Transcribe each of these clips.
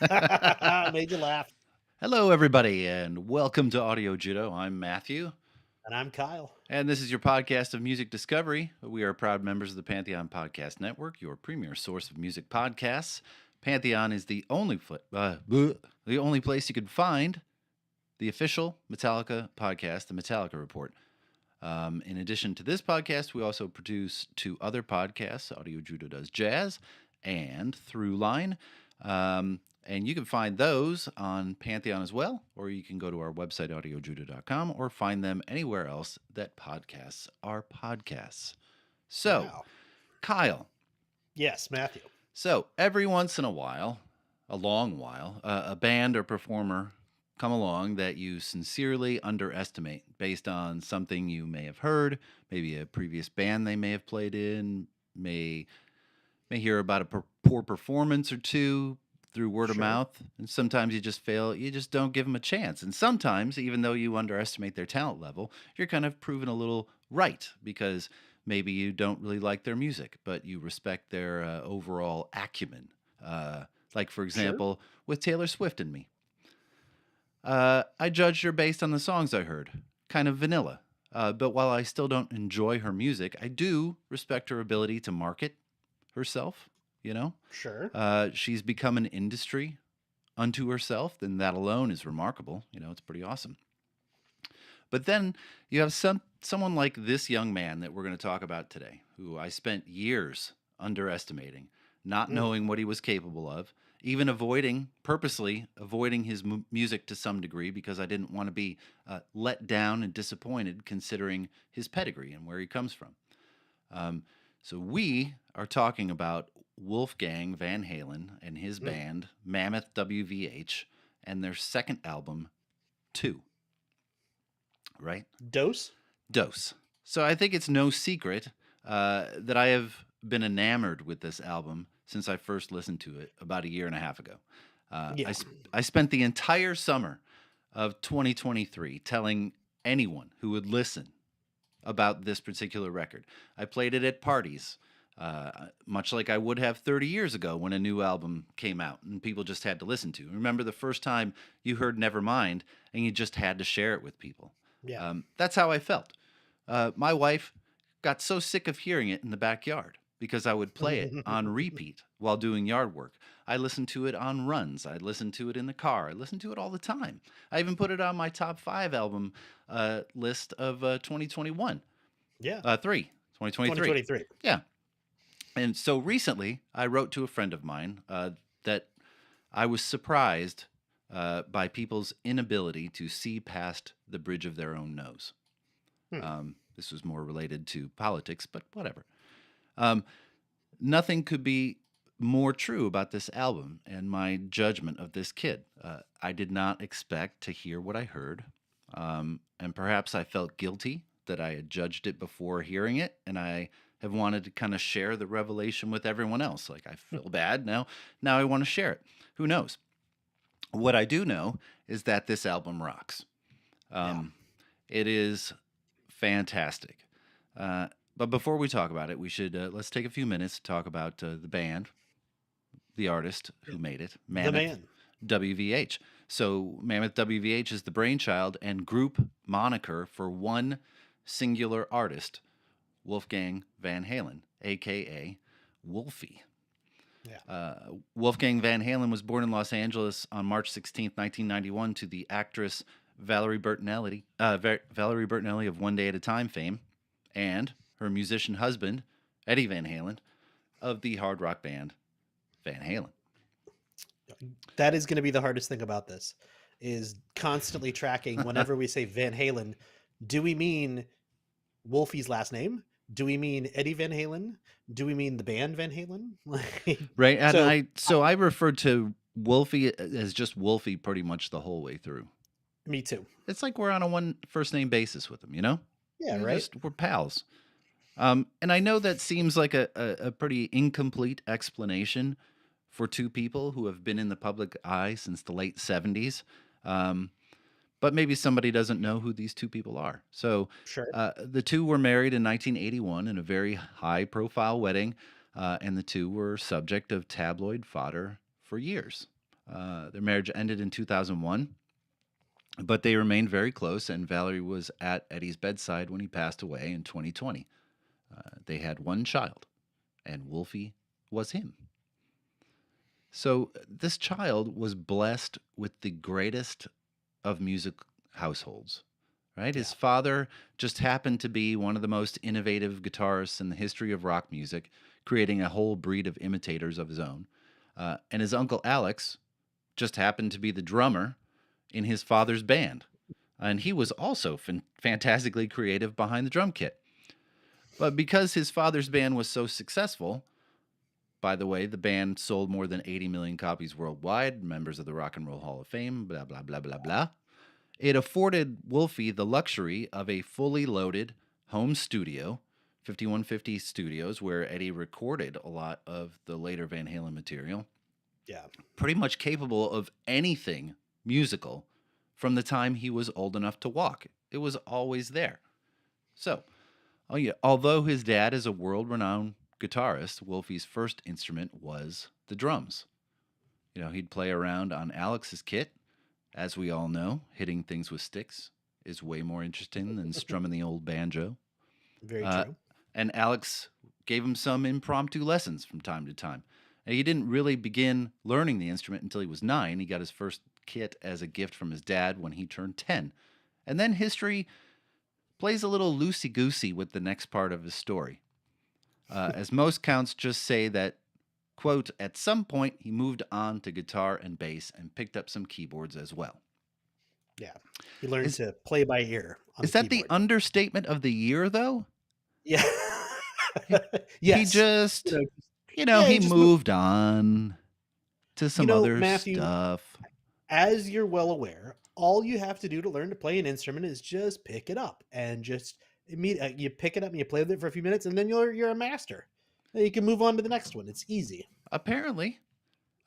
Made you laugh. Hello, everybody, and welcome to Audio Judo. I'm Matthew, And I'm Kyle. and this is your podcast of music discovery. We are proud members of the Pantheon Podcast Network, your premier source of music podcasts. Pantheon is the only place you can find the official Metallica podcast, the Metallica Report. In addition to this podcast, we also produce two other podcasts. Audio Judo Does Jazz and Throughline. And you can find those on Pantheon as well, or you can go to our website, audiojudo.com, or find them anywhere else that podcasts are podcasts. So, Wow. Kyle, Yes, Matthew. so every once in a while, a long while, a band or performer come along that you sincerely underestimate based on something you may have heard, maybe a previous band they may have played in, may hear about a poor performance or two through word of Sure. mouth, and sometimes you just don't give them a chance. And sometimes, even though you underestimate their talent level, you're kind of proven a little right because maybe you don't really like their music, but you respect their overall acumen. Like, for Sure. example, with Taylor Swift and me. I judged her based on the songs I heard, kind of vanilla. But while I still don't enjoy her music, I do respect her ability to market herself, you know? Sure. She's become an industry unto herself, and that alone is remarkable. It's pretty awesome. But then you have someone like this young man that we're going to talk about today, who I spent years underestimating, not Mm. knowing what he was capable of, even purposely avoiding his music to some degree because I didn't want to be let down and disappointed considering his pedigree and where he comes from. Um, so we are talking about Wolfgang Van Halen and his Mm. band Mammoth WVH and their second album, Two. Right? Dose? Dose. So I think it's no secret that I have been enamored with this album since I first listened to it about a year and a half ago. Yeah. I spent the entire summer of 2023 telling anyone who would listen about this particular record. I played it at parties, much like I would have 30 years ago when a new album came out and people just had to listen to. Remember the first time you heard Nevermind and you just had to share it with people. Yeah. That's how I felt. My wife got so sick of hearing it in the backyard because I would play it on repeat while doing yard work. I listened to it on runs. I listened to it in the car. I listened to it all the time. I even put it on my top 5 album list of 2021. Yeah. 2023. 2023. Yeah. And so recently, I wrote to a friend of mine that I was surprised by people's inability to see past the bridge of their own nose. Hmm. This was more related to politics, but whatever. Um, Nothing could be more true about this album and my judgment of this kid. I did not expect to hear what I heard, and perhaps I felt guilty that I had judged it before hearing it, and I have wanted to kind of share the revelation with everyone else. Like I feel bad now I want to share it. Who knows? What I do know is that this album rocks. Yeah. Um, it is fantastic. Uh, but before we talk about it, we should let's take a few minutes to talk about the band, the artist who made it, The Mammoth man. WVH. So Mammoth WVH is the brainchild and group moniker for one singular artist, Wolfgang Van Halen, aka Wolfie. Yeah. Wolfgang Van Halen was born in Los Angeles on March 16th, 1991, to the actress Valerie Bertinelli of One Day at a Time fame, and her musician husband, Eddie Van Halen, of the hard rock band Van Halen. That is going to be the hardest thing about this is constantly tracking whenever we say Van Halen, do we mean Wolfie's last name? Do we mean Eddie Van Halen? Do we mean the band Van Halen? Right, and So I referred to Wolfie as just Wolfie pretty much the whole way through. me too. It's like we're on a one first name basis with him, you know? Yeah, right? We're pals. And I know that seems like a pretty incomplete explanation for two people who have been in the public eye since the late 70s. Um, but maybe somebody doesn't know who these two people are. So Sure. the two were married in 1981 in a very high profile wedding, and the two were subject of tabloid fodder for years. Their marriage ended in 2001, but they remained very close, and Valerie was at Eddie's bedside when he passed away in 2020. They had one child, and Wolfie was him. So this child was blessed with the greatest of music households, right? Yeah. His father just happened to be one of the most innovative guitarists in the history of rock music, creating a whole breed of imitators of his own. And his uncle Alex just happened to be the drummer in his father's band. And he was also fantastically creative behind the drum kit. But because his father's band was so successful, by the way, the band sold more than 80 million copies worldwide, members of the Rock and Roll Hall of Fame, blah, blah, blah, blah, blah. It afforded Wolfie the luxury of a fully loaded home studio, 5150 Studios, where Eddie recorded a lot of the later Van Halen material. Yeah. Pretty much capable of anything musical from the time he was old enough to walk. It was always there. So, although his dad is a world-renowned guitarist, Wolfie's first instrument was the drums. He'd play around on Alex's kit. As we all know, hitting things with sticks is way more interesting than strumming the old banjo. Very true. And Alex gave him some impromptu lessons from time to time. And he didn't really begin learning the instrument until he was 9. He got his first kit as a gift from his dad when he turned 10. And then history plays a little loosey-goosey with the next part of his story. As most counts just say that, quote, at some point he moved on to guitar and bass and picked up some keyboards as well. Yeah. He learned to play by ear. Is that the understatement of the year, though? Yeah. Yes. He just, he moved on to some other Matthew, stuff. As you're well aware, all you have to do to learn to play an instrument is just pick it up and just you pick it up and you play with it for a few minutes, and then you're a master. And you can move on to the next one. It's easy. Apparently,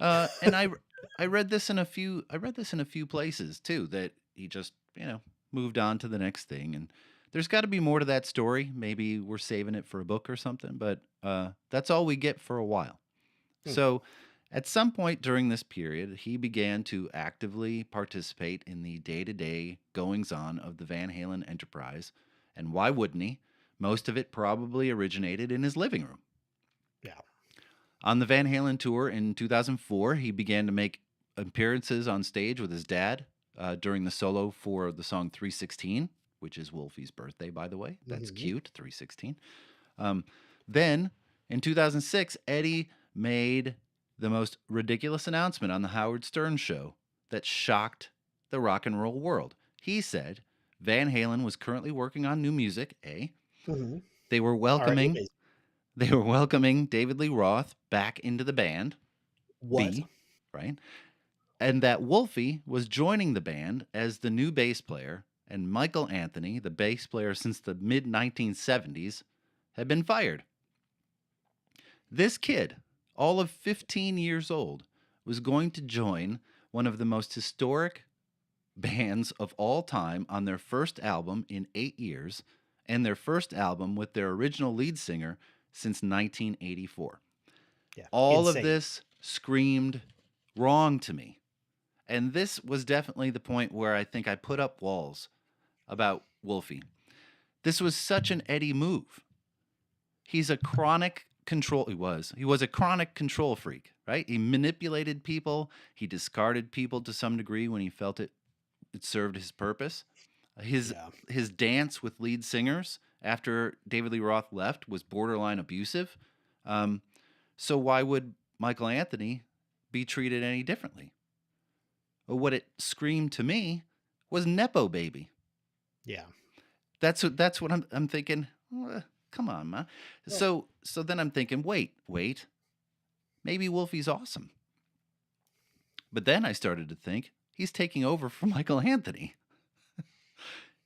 and I read this in a few places too, that he just moved on to the next thing. And there's got to be more to that story. Maybe we're saving it for a book or something, but that's all we get for a while. So at some point during this period, he began to actively participate in the day-to-day goings-on of the Van Halen enterprise. And why wouldn't he? Most of it probably originated in his living room. Yeah. On the Van Halen tour in 2004, he began to make appearances on stage with his dad during the solo for the song 316, which is Wolfie's birthday, by the way. That's cute, 316. Then, in 2006, Eddie made the most ridiculous announcement on the Howard Stern show that shocked the rock and roll world. He said Van Halen was currently working on new music, A. They were welcoming David Lee Roth back into the band, B, right? And that Wolfie was joining the band as the new bass player, and Michael Anthony, the bass player since the mid-1970s, had been fired. This kid, all of 15 years old, was going to join one of the most historic bands of all time on their first album in 8 years, and their first album with their original lead singer since 1984. Yeah, all insane. of this screamed wrong to me. And this was definitely the point where I think I put up walls about Wolfie. This was such an Eddie move. He's a chronic control. He was a chronic control freak, right? He manipulated people. He discarded people to some degree when he felt it served his purpose. His dance with lead singers after David Lee Roth left was borderline abusive. So why would Michael Anthony be treated any differently? Well, what it screamed to me was Nepo baby. Yeah. That's what I'm thinking. Come on, man. Yeah. So then I'm thinking, wait. Maybe Wolfie's awesome. But then I started to think he's taking over for Michael Anthony.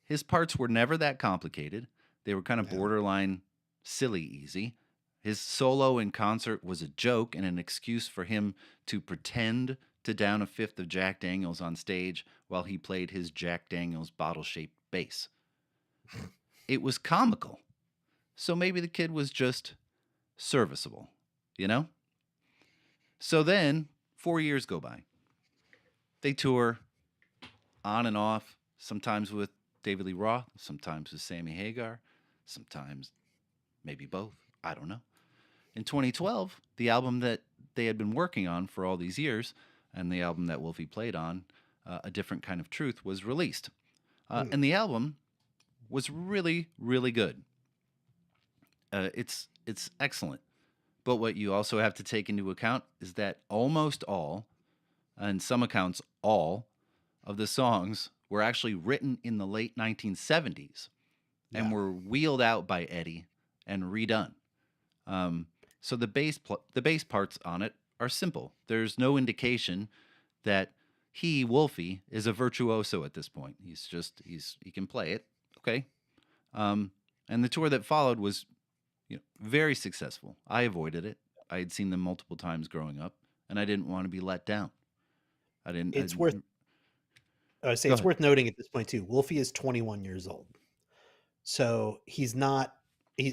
His parts were never that complicated. They were kind of borderline silly easy. His solo in concert was a joke and an excuse for him to pretend to down a fifth of Jack Daniels on stage while he played his Jack Daniels bottle-shaped bass. It was comical. So maybe the kid was just serviceable, So then 4 years go by. they tour on and off, sometimes with David Lee Roth, sometimes with Sammy Hagar, sometimes maybe both. I don't know. In 2012, the album that they had been working on for all these years, and the album that Wolfie played on, A Different Kind of Truth, was released. Hmm. And the album was really, really good. It's excellent. But what you also have to take into account is that almost all, and some accounts all, of the songs were actually written in the late 1970s and Yeah. were wheeled out by Eddie and redone. Um, so the bass parts on it are simple. There's no indication that Wolfie is a virtuoso at this point. He can play it, okay. Um, and the tour that followed was, very successful. I avoided it. I had seen them multiple times growing up, and I didn't want to be let down. I didn't. It's worth I say Go it's ahead. worth noting at this point too. Wolfie is 21 years old, so he's not.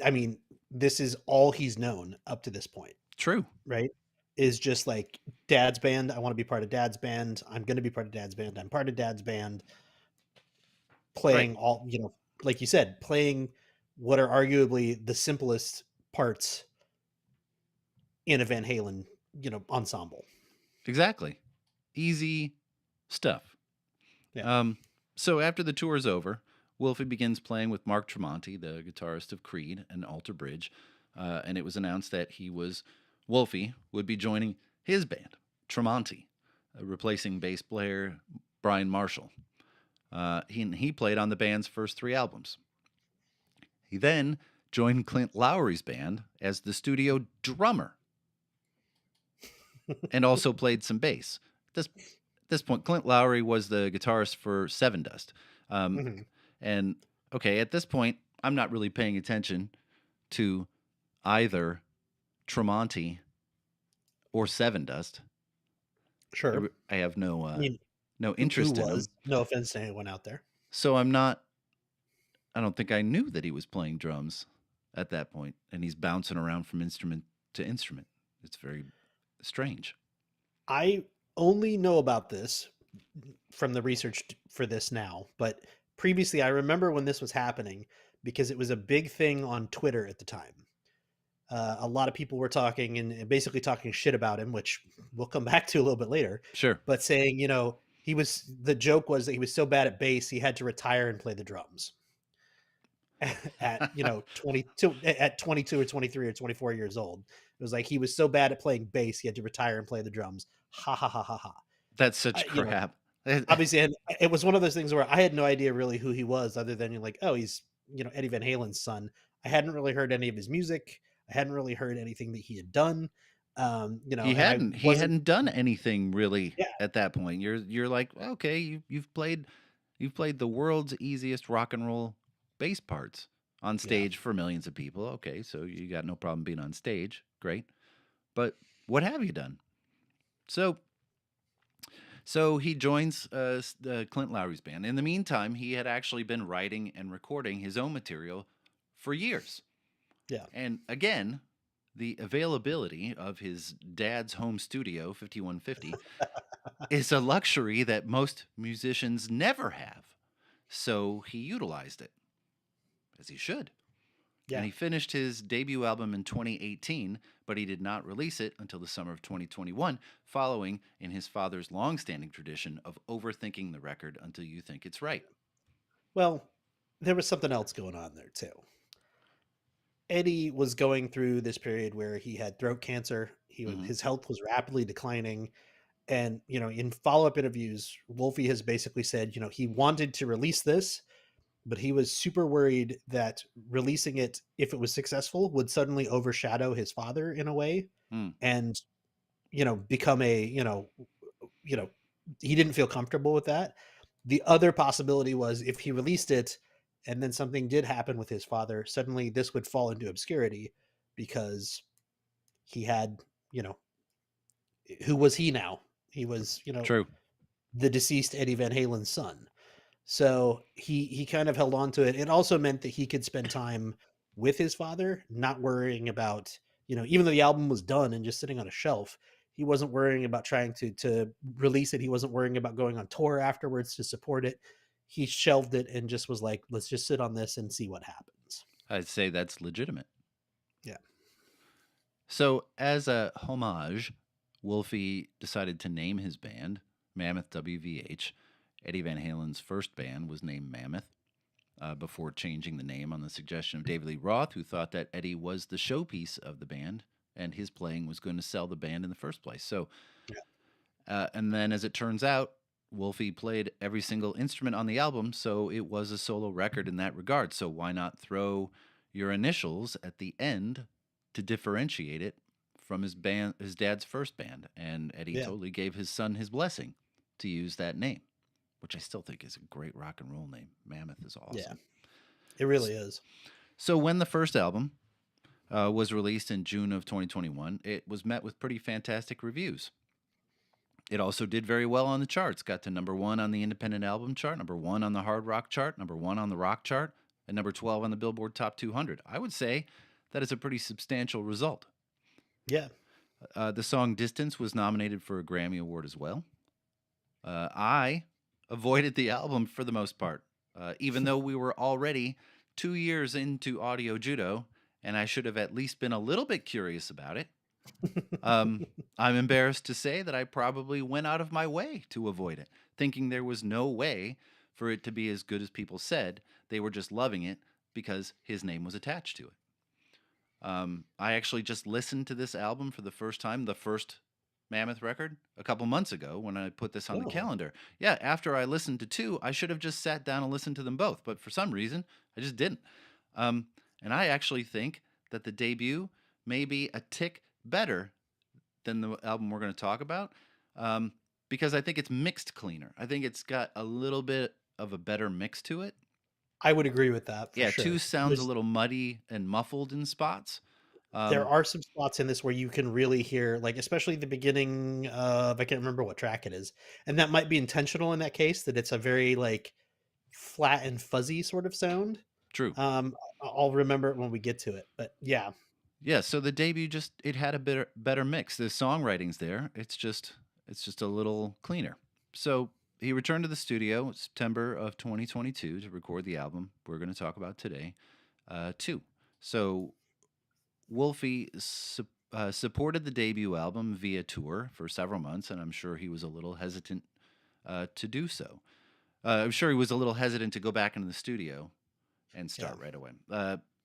I mean, this is all he's known up to this point, True. right? Is just like Dad's band. I want to be part of Dad's band. I'm going to be part of Dad's band. I'm part of Dad's band. Right. Playing all, like you said, playing what are arguably the simplest parts in a Van Halen, ensemble. Exactly. Easy stuff. Yeah. So after the tour is over, Wolfie begins playing with Mark Tremonti, the guitarist of Creed and Alter Bridge, and it was announced that Wolfie would be joining his band, Tremonti, replacing bass player Brian Marshall. He played on the band's first 3 albums. He then joined Clint Lowry's band as the studio drummer and also played some bass. This point, Clint Lowry was the guitarist for Seven Dust. Um, Mhm. and okay, at this point, I'm not really paying attention to either Tremonti or Seven Dust. Sure. I have I mean, no who interest in them. was? No offense to anyone out there. So I don't think I knew that he was playing drums at that point, and he's bouncing around from instrument to instrument. It's very strange. I only know about this from the research for this now, but previously I remember when this was happening because it was a big thing on Twitter at the time. A lot of people were talking and basically talking shit about him, which we'll come back to a little bit later, Sure. but saying, the joke was that he was so bad at bass, he had to retire and play the drums at, 22 or 23 or 24 years old. It was like he was so bad at playing bass, he had to retire and play the drums. Ha ha ha ha ha. That's such You know, crap. obviously, and it was one of those things where I had no idea really who he was, other than you're like, oh, he's Eddie Van Halen's son. I hadn't really heard any of his music. I hadn't really heard anything that he had done. And I He wasn't. hadn't done anything really Yeah, at that point. You're like, okay, you've played the world's easiest rock and roll bass parts on yeah. stage for millions of people. Okay, so you got no problem being on stage. Great. But what have you done? So he joins Clint Lowry's band. In the meantime, he had actually been writing and recording his own material for years. Yeah. And again, the availability of his dad's home studio, 5150, is a luxury that most musicians never have. So he utilized it, as he should. And Yeah. he finished his debut album in 2018, but he did not release it until the summer of 2021, following in his father's longstanding tradition of overthinking the record until you think it's right. Well, there was something else going on there too. Eddie was going through this period where he had throat cancer. Mm-hmm. His health was rapidly declining. And, in follow-up interviews, Wolfie has basically said, he wanted to release this, but he was super worried that releasing it, if it was successful, would suddenly overshadow his father in a way Mm, and, become you know, he didn't feel comfortable with that. The other possibility was if he released it and then something did happen with his father, suddenly this would fall into obscurity because he had, you know, who was he now? He was, true. the deceased Eddie Van Halen's son. So he kind of held on to it. It also meant that he could spend time with his father, not worrying about, even though the album was done and just sitting on a shelf, He wasn't worrying about trying to release it. He wasn't worrying about going on tour afterwards to support it. He shelved it and just was like, let's just sit on this and see what happens. I'd say that's legitimate. Yeah. So, as a homage, Wolfie decided to name his band Mammoth WVH. Eddie Van Halen's first band was named Mammoth before changing the name on the suggestion of David Lee Roth, who thought that Eddie was the showpiece of the band and his playing was going to sell the band in the first place. So, and then as it turns out, Wolfie played every single instrument on the album, so it was a solo record in that regard. So why not throw your initials at the end to differentiate it from his dad's first band? And Eddie Yeah. totally gave his son his blessing to use that name, which I still think is a great rock and roll name. Mammoth is awesome. Yeah. It really is. So when the first album was released in June of 2021, it was met with pretty fantastic reviews. It also did very well on the charts. Got to number 1 on the independent album chart, number 1 on the hard rock chart, number 1 on the rock chart, and number 12 on the Billboard Top 200. I would say that is a pretty substantial result. Yeah. The song Distance was nominated for a Grammy Award as well. I avoided the album for the most part, even though we were already 2 years into audio judo, and I should have at least been a little bit curious about it. I'm embarrassed to say that I probably went out of my way to avoid it, thinking there was no way for it to be as good as people said. They were just loving it because his name was attached to it. I actually just listened to this album for the first time, the first Mammoth record, a couple months ago when I put this on the calendar. Yeah, after I listened to 2, I should have just sat down and listened to them both, but for some reason, I just didn't. And I actually think that the debut may be a tick better than the album we're going to talk about, because I think it's mixed cleaner. I think it's got a little bit of a better mix to it. I would agree with that. For sure. 2 sounds a little muddy and muffled in spots. There are some spots in this where you can really hear, like, especially the beginning of, I can't remember what track it is. And that might be intentional in that case, that it's a very, like, flat and fuzzy sort of sound. True. I'll remember it when we get to it, but yeah. Yeah, so the debut it had a better mix. The songwriting's there. It's just a little cleaner. So he returned to the studio September of 2022 to record the album we're going to talk about today, 2. So Wolfie supported the debut album via tour for several months, and I'm sure he was a little hesitant to do so. I'm sure he was a little hesitant to go back into the studio and start right away.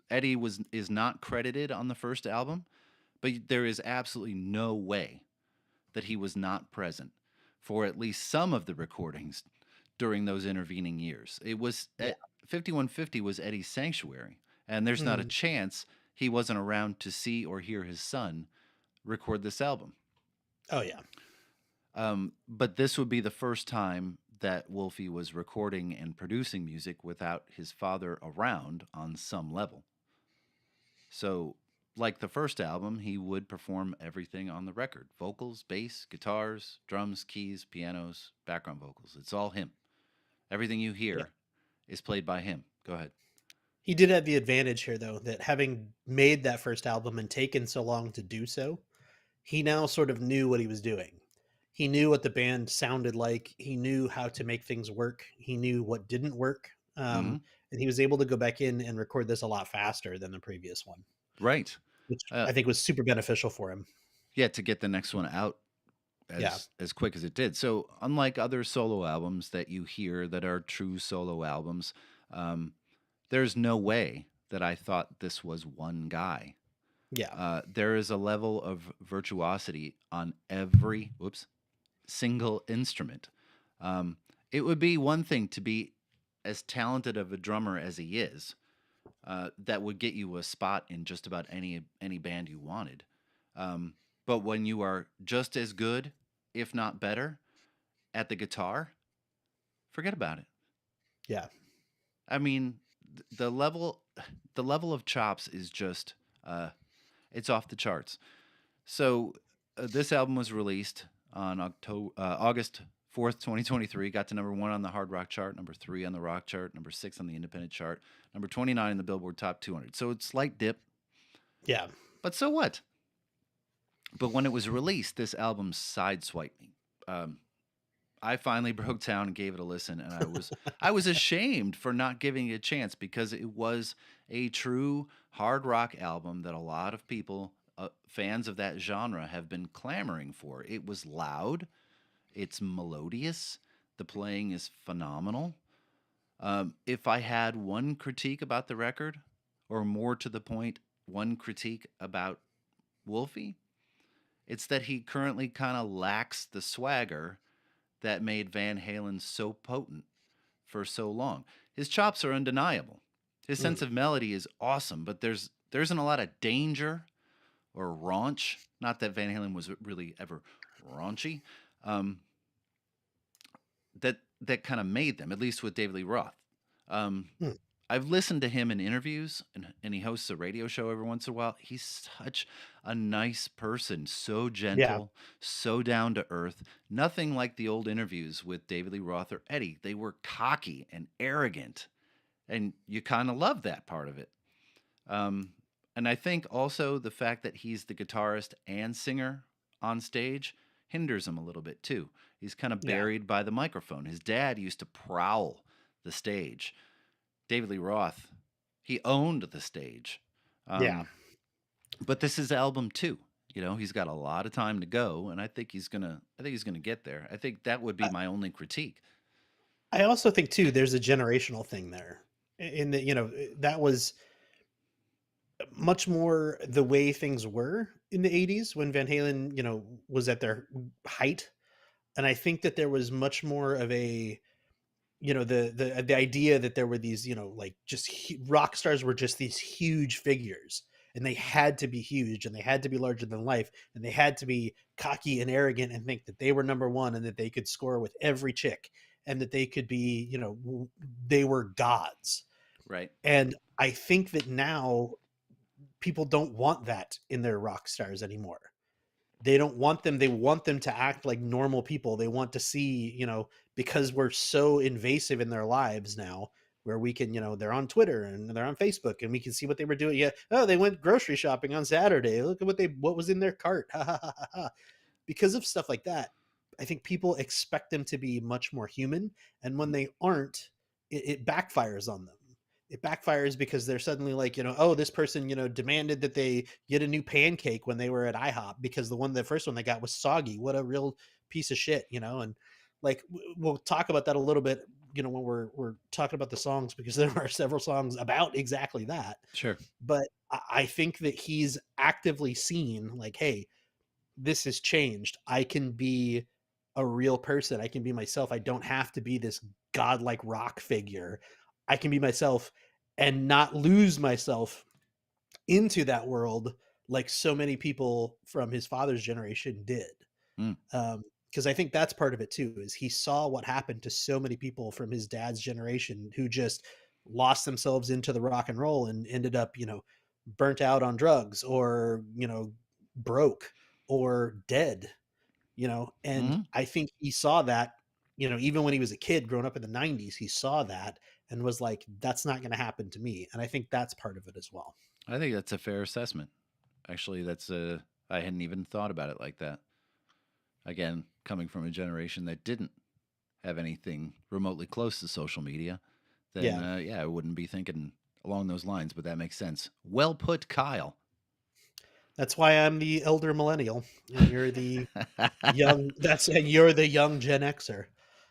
Eddie is not credited on the first album, but there is absolutely no way that he was not present for at least some of the recordings during those intervening years. It was 5150 was Eddie's sanctuary, and there's not a chance he wasn't around to see or hear his son record this album. Oh yeah. But this would be the first time that Wolfie was recording and producing music without his father around on some level. So, like the first album, he would perform everything on the record: vocals, bass, guitars, drums, keys, pianos, background vocals. It's all him. Everything you hear is played by him. Go ahead. He did have the advantage here, though, that having made that first album and taken so long to do so, he now sort of knew what he was doing. He knew what the band sounded like. He knew how to make things work. He knew what didn't work. And he was able to go back in and record this a lot faster than the previous one. Right. Which I think was super beneficial for him. Yeah, to get the next one out as quick as it did. So unlike other solo albums that you hear that are true solo albums, there's no way that I thought this was one guy. Yeah. There is a level of virtuosity on every single instrument. It would be one thing to be as talented of a drummer as he is, that would get you a spot in just about any band you wanted. But when you are just as good, if not better, at the guitar, forget about it. Yeah. I mean, the level of chops is just it's off the charts. So this album was released on August 4th, 2023, got to number 1 on the hard rock chart, number 3 on the rock chart, number 6 on the independent chart, number 29 in the Billboard Top 200. So it's slight dip. Yeah. But so what? But when it was released, this album sideswiped me. Um, I finally broke down and gave it a listen, and I was ashamed for not giving it a chance because it was a true hard rock album that a lot of people, fans of that genre, have been clamoring for. It was loud, it's melodious, the playing is phenomenal. If I had one critique about the record, or more to the point, one critique about Wolfie, it's that he currently kind of lacks the swagger that made Van Halen so potent for so long. His chops are undeniable. His sense Mm. of melody is awesome, but there isn't a lot of danger or raunch. Not that Van Halen was really ever raunchy. Um, that kind of made them, at least with David Lee Roth. Um, Mm. I've listened to him in interviews, and he hosts a radio show every once in a while. He's such a nice person, so Yeah. gentle, so down to earth. Nothing like the old interviews with David Lee Roth or Eddie. They were cocky and arrogant, and you kind of love that part of it. Um, and I think also the fact that he's the guitarist and singer on stage hinders him a little bit too. He's kind of Yeah. buried by the microphone. His dad used to prowl the stage. David Lee Roth, he owned the stage. Yeah. Um, but this is album two. You know, he's got a lot of time to go, and I think he's gonna get there. I think that would be I, my only critique. I also think too there's a generational thing there. In that, that was much more the way things were in the 80s when Van Halen, was at their height. And I think that there was much more of a, the idea that there were these, like just rock stars were just these huge figures, and they had to be huge, and they had to be larger than life, and they had to be cocky and arrogant and think that they were number one, and that they could score with every chick, and that they could be, they were gods. Right. And I think that now people don't want that in their rock stars anymore. They don't want them. They want them to act like normal people. They want to see, because we're so invasive in their lives now, where we can, they're on Twitter and they're on Facebook, and we can see what they were doing. Yeah. Oh, they went grocery shopping on Saturday. Look at what was in their cart. Ha ha ha ha. Ha. Because of stuff like that, I think people expect them to be much more human. And when they aren't, it backfires on them. It backfires because they're suddenly like, oh, this person, demanded that they get a new pancake when they were at IHOP because the first one they got was soggy. What a real piece of shit, and like we'll talk about that a little bit, when we're talking about the songs, because there are several songs about exactly that. Sure. But I think that he's actively seen like, hey, this has changed. I can be a real person. I can be myself. I don't have to be this godlike rock figure. I can be myself and not lose myself into that world like so many people from his father's generation did. Mm. Because I think that's part of it too, is he saw what happened to so many people from his dad's generation who just lost themselves into the rock and roll and ended up, burnt out on drugs, or, broke, or dead, and Mm. I think he saw that, even when he was a kid growing up in the 90s, he saw that and was like, that's not going to happen to me. And I think that's part of it as well. I think that's a fair assessment. Actually, I hadn't even thought about it like that. Again, coming from a generation that didn't have anything remotely close to social media, then Yeah. yeah, I wouldn't be thinking along those lines. But that makes sense. Well put, Kyle. That's why I'm the elder millennial and you're the you're the young Gen Xer,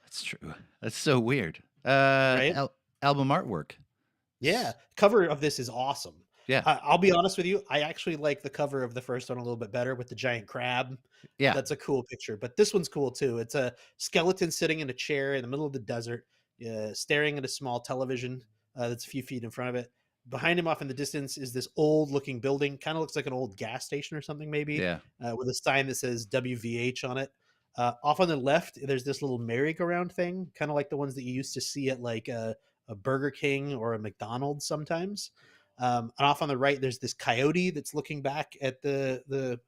That's true. That's so weird. right? Album artwork. Yeah, cover of this is awesome. Yeah, I'll be honest with you, I actually like the cover of the first one a little bit better with the giant crab. yeah, That's a cool picture, but this one's cool too. It's a skeleton sitting in a chair in the middle of the desert, staring at a small television that's a few feet in front of it. Behind him, off in the distance, is this old-looking building. Kind of looks like an old gas station or something, maybe, yeah. with a sign that says WVH on it. Off on the left, there's this little merry-go-round thing, kind of like the ones that you used to see at like a Burger King or a McDonald's sometimes. And off on the right, there's this coyote that's looking back at the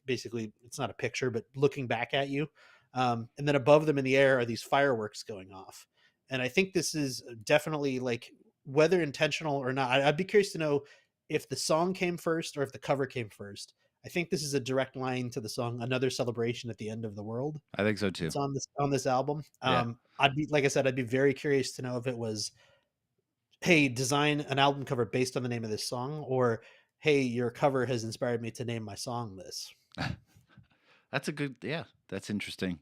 basically, it's not a picture, but looking back at you. And then above them in the air are these fireworks going off. And I think this is definitely, like, whether intentional or not, I'd be curious to know if the song came first or if the cover came first. I think this is a direct line to the song "Another Celebration at the End of the World." I think so too. It's on this album. Yeah. I'd be like I said, I'd be very curious to know if it was, "Hey, design an album cover based on the name of this song," or, "Hey, your cover has inspired me to name my song this." That's a good, yeah, that's interesting.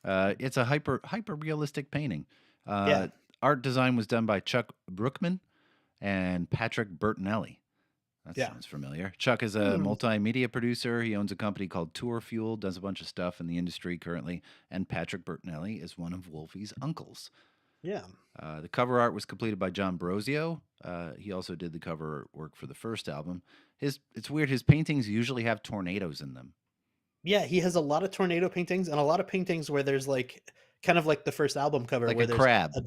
It's a hyper realistic painting. Yeah, Uh, art design was done by Chuck Brookman and Patrick Bertinelli. That yeah. sounds familiar. Chuck is a Hmm, multimedia producer. He owns a company called Tour Fuel, does a bunch of stuff in the industry currently. And Patrick Bertinelli is one of Wolfie's uncles. yeah. The cover art was completed by John Brosio. He also did the cover work for the first album. It's weird. His paintings usually have tornadoes in them, Yeah, he has a lot of tornado paintings and a lot of paintings where there's, like kind of like the first album cover like where a there's crab, like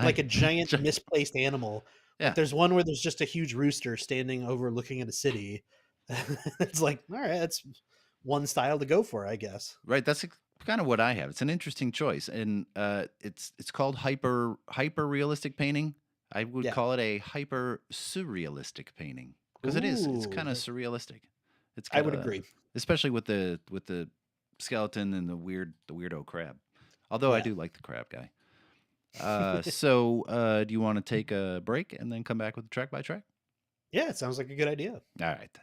right? a giant misplaced animal. Like, Yeah, there's one where there's just a huge rooster standing overlooking at a city. It's like, "Alright, that's one style to go for, I guess." right. That's kind of what I have. It's an interesting choice, and it's called hyper realistic painting. I would Yeah. call it a hyper surrealistic painting because it is. It's Ooh, kind of surrealistic. It's I got would a, agree. especially with the skeleton and the weirdo crab. Although I Yeah. do like the crab guy. Do you want to take a break and then come back with track by track? Yeah, it sounds like a good idea. All right, then.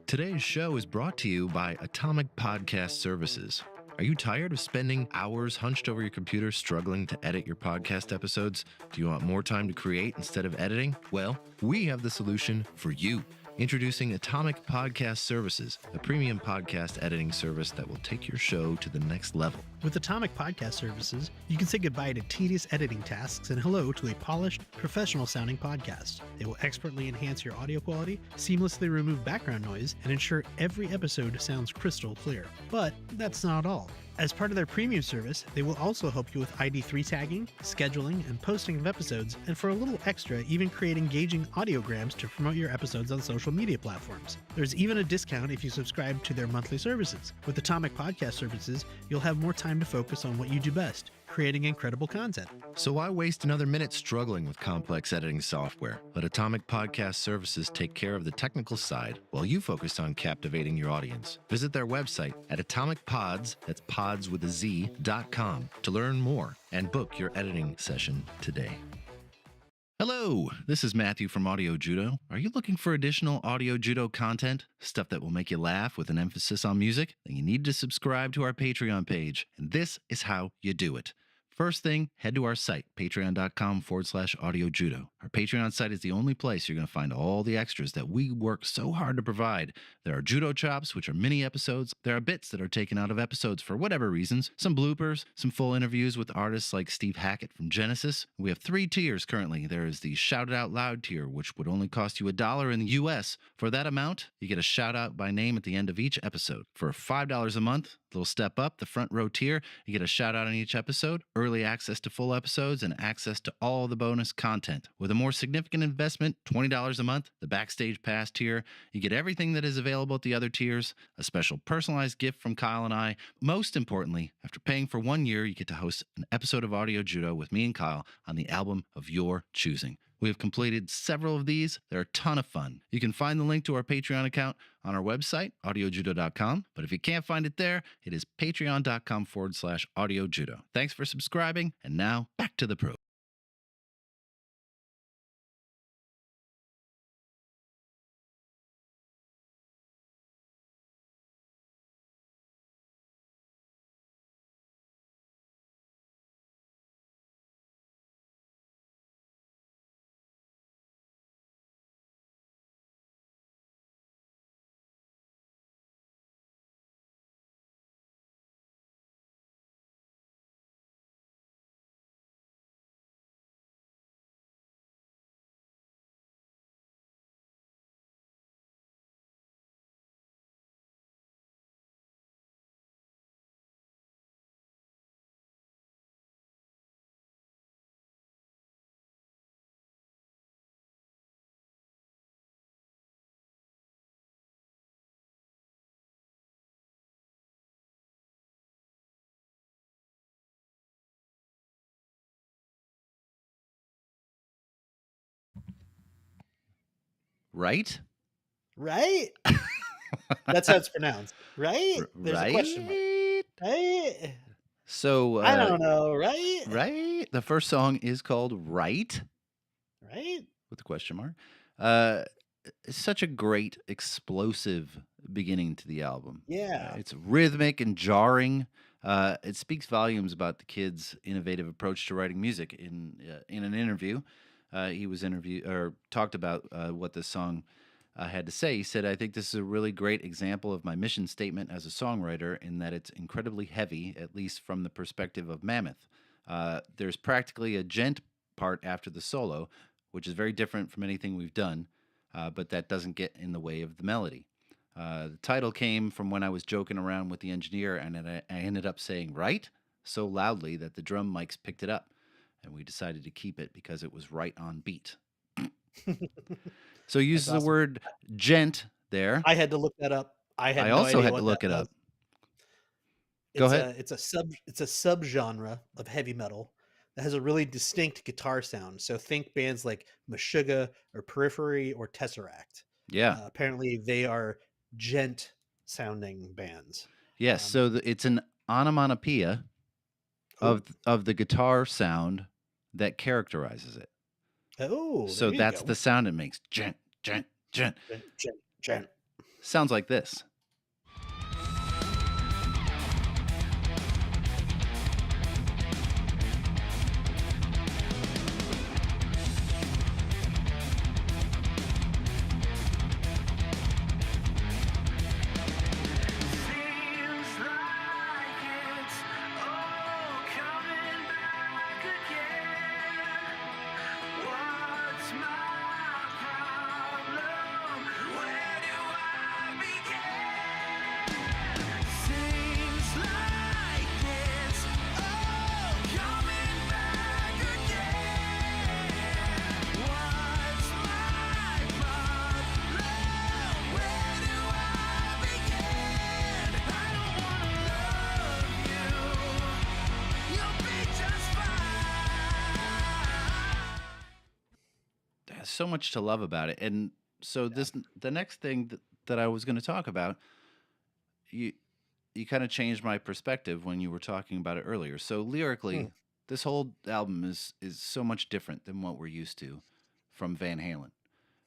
Today's show is brought to you by Atomic Podcast Services. Are you tired of spending hours hunched over your computer struggling to edit your podcast episodes? Do you want more time to create instead of editing? Well, we have the solution for you. Introducing Atomic Podcast Services, a premium podcast editing service that will take your show to the next level. With Atomic Podcast Services, you can say goodbye to tedious editing tasks and hello to a polished, professional sounding podcast. They will expertly enhance your audio quality, seamlessly remove background noise, and ensure every episode sounds crystal clear. But that's not all. As part of their premium service, they will also help you with ID3 tagging, scheduling, and posting of episodes, and for a little extra, even create engaging audiograms to promote your episodes on social media platforms. There's even a discount if you subscribe to their monthly services. With Atomic Podcast Services, you'll have more time to focus on what you do best, creating incredible content. So why waste another minute struggling with complex editing software? Let Atomic Podcast Services take care of the technical side while you focus on captivating your audience. Visit their website at atomicpods, that's pods with a Z.com, to learn more and book your editing session today. Hello, this is Matthew from Audio Judo. Are you looking for additional Audio Judo content? Stuff that will make you laugh with an emphasis on music? Then you need to subscribe to our Patreon page, and this is how you do it. First thing, head to our site, patreon.com/audiojudo. Our Patreon site is the only place you're going to find all the extras that we work so hard to provide. There are Judo Chops, which are mini episodes. There are bits that are taken out of episodes for whatever reasons. Some bloopers, some full interviews with artists like Steve Hackett from Genesis. We have 3 tiers currently. There is the Shout It Out Loud tier, which would only cost you $1 in the US. For that amount, you get a shout out by name at the end of each episode. For $5 a month, a little step up, the front row tier, you get a shout out on each episode, early access to full episodes, and access to all the bonus content. With a more significant investment, $20 a month, the Backstage Pass tier, you get everything that is available at the other tiers, a special personalized gift from Kyle and I. Most importantly, after paying for 1 year, you get to host an episode of Audio Judo with me and Kyle on the album of your choosing. We have completed several of these. They're a ton of fun. You can find the link to our Patreon account on our website, audiojudo.com. But if you can't find it there, it is patreon.com/audiojudo. Thanks for subscribing. And now back to the pro. Right? Right? That's how it's pronounced, right? There's a question mark, Right? right? So, I don't know, right? right? The first song is called Right Right? with a question mark. Uh, it's such a great, explosive beginning to the album. Yeah. It's rhythmic and jarring. It speaks volumes about the kid's innovative approach to writing music. In an interview, he was interviewed or talked about what this song had to say. He said, "I think this is a really great example of my mission statement as a songwriter in that it's incredibly heavy, at least from the perspective of Mammoth. There's practically a gent part after the solo, which is very different from anything we've done, but that doesn't get in the way of the melody. The title came from when I was joking around with the engineer, and I ended up saying right so loudly that the drum mics picked it up, and we decided to keep it because it was right on beat." So he That's uses the awesome. word gent there. I had to look that up. I I had no also idea had to what that look it was. up. Go ahead. It's a subgenre of heavy metal that has a really distinct guitar sound. So think bands like Meshuggah or Periphery or Tesseract. Yeah. Apparently, they are gent sounding bands. Yes. Um, So it's an onomatopoeia oh, of the guitar sound that characterizes it. oh, there So you that's the go. sound it makes. Gent, gent, gent. Gent, gent, gent. Sounds like this. Seems like it's all coming back again. What's my problem? Where do I begin? Seems like it's all coming back again. What's my problem? Where do I begin? I don't wanna love you. You'll be just fine. There's so much to love about it. And so the next thing that I was going to talk about, you you kind of changed my perspective when you were talking about it earlier. So Hmm. lyrically, this whole album is so much different than what we're used to from Van Halen.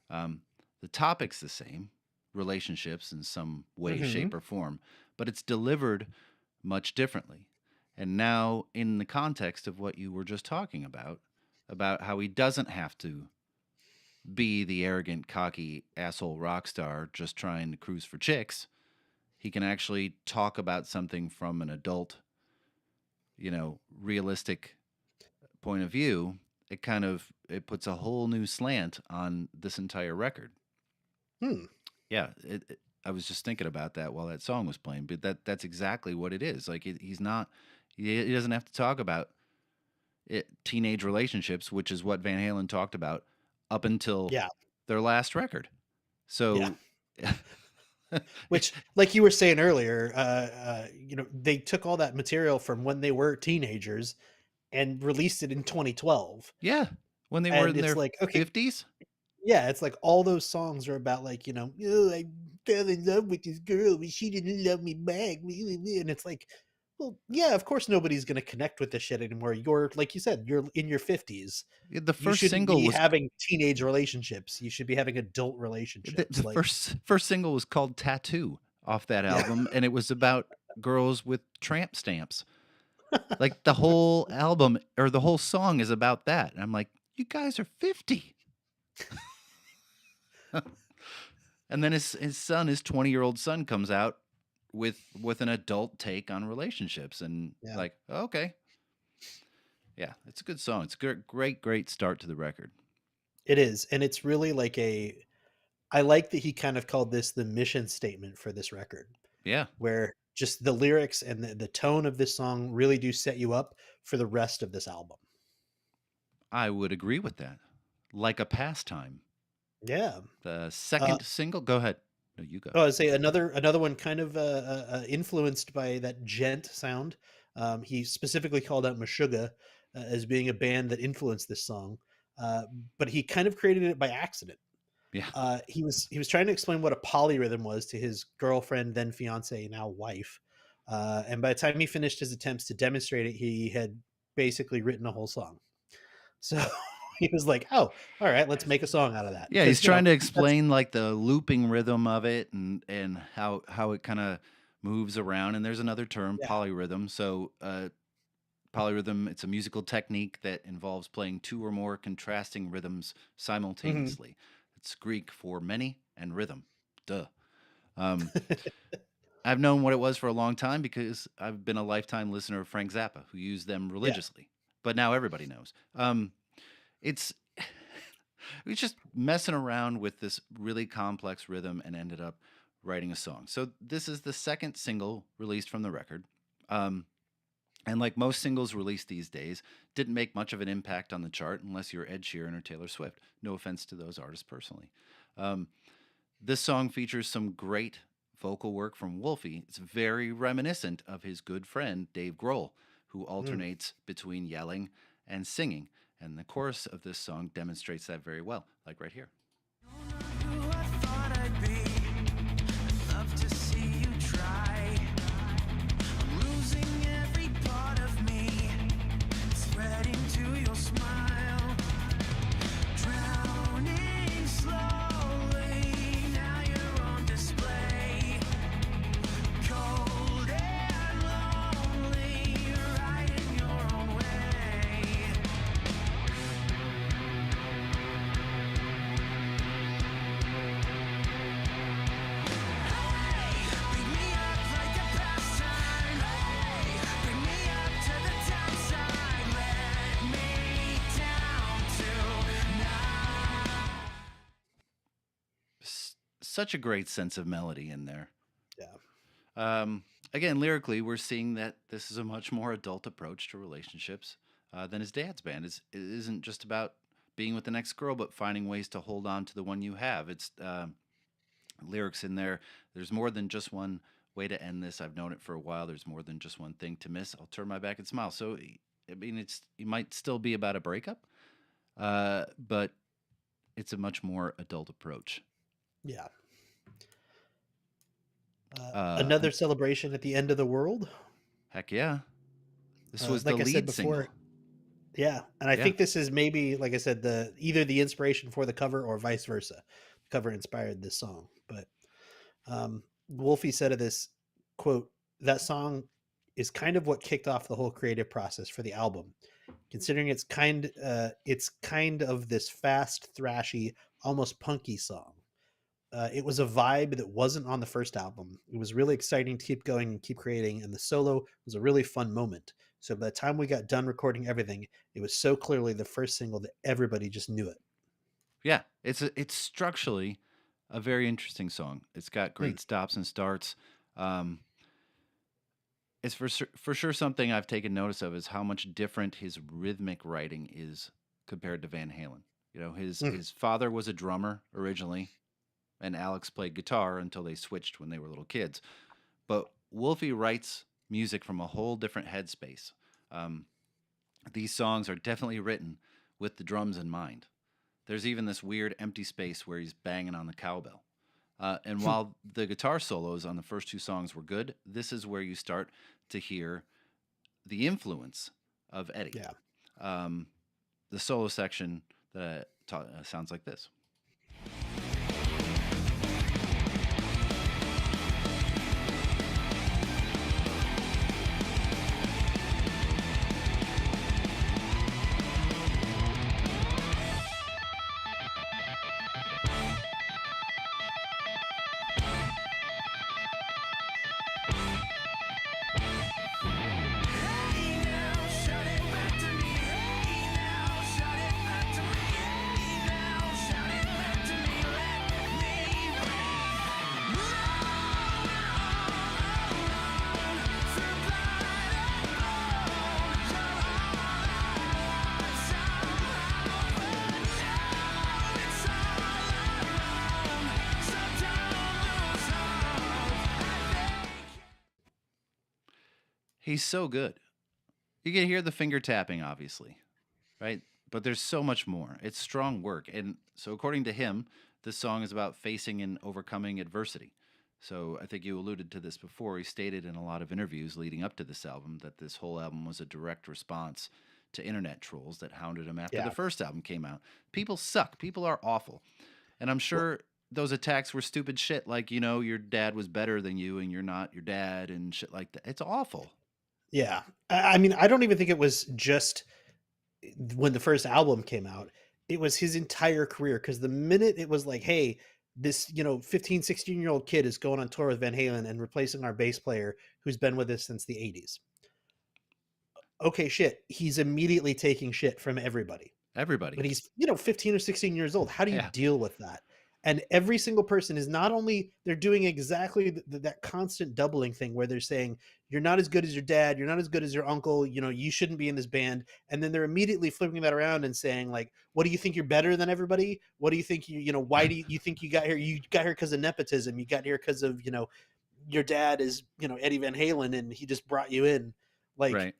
Um, the topic's the same, relationships in some way, Mm-hmm. shape, or form, but it's delivered much differently. And now, in the context of what you were just talking about how he doesn't have to be the arrogant, cocky asshole rock star just trying to cruise for chicks, he can actually talk about something from an adult, realistic point of view. It puts a whole new slant on this entire record. Hmm. Yeah, I was just thinking about that while that song was playing, but that's exactly what it is. Like he's not, he doesn't have to talk about teenage relationships, which is what Van Halen talked about up until Yeah. their last record. Yeah. So, Which, like you were saying earlier, they took all that material from when they were teenagers and released it in 2012. yeah, when they were And in it's their like, okay, 50s. yeah, it's like all those songs are about like, "Oh, I fell in love with this girl, but she didn't love me back." And it's like, well, yeah, of course nobody's gonna connect with this shit anymore. You're like you said, you're in your 50s. The You first shouldn't single be was having teenage relationships. You should be having adult relationships. the Like, first single was called "Tattoo" off that yeah. album, and it was about girls with tramp stamps. Like the whole album or the whole song is about that. And I'm like, you guys are 50. And then his son, his 20-year-old son, comes out with an adult take on relationships, and Yeah. like, okay, yeah, it's a good song. It's a great start to the record. It is. And it's really like I like that he kind of called this the mission statement for this record, Yeah, where just the lyrics and the tone of this song really do set you up for the rest of this album. I would agree with that. Like a pastime. Yeah. The Uh, second single, go ahead. No, you go. oh, I'd say another one kind of influenced by that gent sound. He specifically called out Meshuggah as being a band that influenced this song, uh, but he kind of created it by accident. Yeah. He was trying to explain what a polyrhythm was to his girlfriend, then fiance, now wife. And by the time he finished his attempts to demonstrate it, he had basically written a whole song. So he was like, "Oh, all right, let's make a song out of that." Yeah, he's Because trying to that's explain like the looping rhythm of it and how it kind of moves around. And there's another term, yeah, polyrhythm. So polyrhythm, it's a musical technique that involves playing two or more contrasting rhythms hmm simultaneously. It's Greek for many and rhythm. Duh. Um, I've known what it was for a long time because I've been a lifetime listener of Frank Zappa, who used them yeah, religiously. But now everybody knows. It's we just messing around with this really complex rhythm and ended up writing a song. So this is the second single released from the record. Um, and like most singles released these days, didn't make much of an impact on the chart unless you're Ed Sheeran or Taylor Swift. No offense to those artists personally. Um, this song features some great vocal work from Wolfie. It's very reminiscent of his good friend Dave Grohl, who mm. alternates between yelling and singing. And the chorus of this song demonstrates that very well, like right here. Who I thought I'd be. Love to see you try. I'm losing every part of me. Spreading to your smile. Drowning slowly. Now you're on display. Cold and lonely. Right in your own way. Bring me up like a pastime. Hey, bring me up to the downside. Let me down tonight. Such a great sense of melody in there. Yeah. Again, lyrically, we're seeing that this is a much more adult approach to relationships than his dad's band. It isn't just about being with the next girl, but finding ways to hold on to the one you have. It's lyrics in there. There's more than just one way to end this. I've known it for a while. There's more than just one thing to miss. I'll turn my back and smile. So, I mean, it might still be about a breakup, but it's a much more adult approach. Yeah. And Another celebration at the end of the world. heck yeah, this was the Like I said lead single. before, yeah, and I Yeah. think this is maybe, like I said, the either the inspiration for the cover or vice versa. The cover inspired this song, but Wolfie said of this quote, "That song is kind of what kicked off the whole creative process for the album. Considering it's kind of this fast, thrashy, almost punky song. It was a vibe that wasn't on the first album. It was really exciting to keep going and keep creating, and the solo was a really fun moment. So by the time we got done recording everything, it was so clearly the first single that everybody just knew it." Yeah, it's structurally a very interesting song. It's got Hmm. great stops and starts. Um, it's for sure something I've taken notice of is how much different his rhythmic writing is compared to Van Halen. You know, Hmm. his father was a drummer originally, and Alex played guitar until they switched when they were little kids. But Wolfie writes music from a whole different headspace. Um, these songs are definitely written with the drums in mind. There's even this weird empty space where he's banging on the cowbell. And while the guitar solos on the first two songs were good, this is where you start to hear the influence of Eddie. Yeah. Um, the solo section that sounds like this. Hey now, shout it back to me. Hey now, shout it back to me. Hey now, shout it back to me. Let me breathe. Run, through blood and bone. You're all I want somehow, but now it's all alone. So don't lose hope. He's so good. You can hear the finger tapping, obviously, right? But there's so much more. It's strong work. And so, according to him, this song is about facing and overcoming adversity. So I think you alluded to this before. He stated in a lot of interviews leading up to this album that this whole album was a direct response to internet trolls that hounded him after Yeah. the first album came out. People suck. People are awful. And I'm Well, sure those attacks were stupid shit like, you know, your dad was better than you and you're not your dad and shit like that. It's awful. yeah. I mean, I don't even think it was just when the first album came out. It was his entire career, because the minute it was like, hey, this 15, 16-year-old kid is going on tour with Van Halen and replacing our bass player who's been with us since the 80s. Okay, shit. He's immediately taking shit from everybody. Everybody. But he's 15 or 16 years old. How do you Yeah. deal with that? And every single person is not only, they're doing exactly that constant doubling thing where they're saying, you're not as good as your dad, you're not as good as your uncle, you shouldn't be in this band. And then they're immediately flipping that around and saying, like, what do you think, you're better than everybody? What do you think, why do you think you got here? You got here because of nepotism. You got here because of, your dad is, Eddie Van Halen and he just brought you in. Like, Right.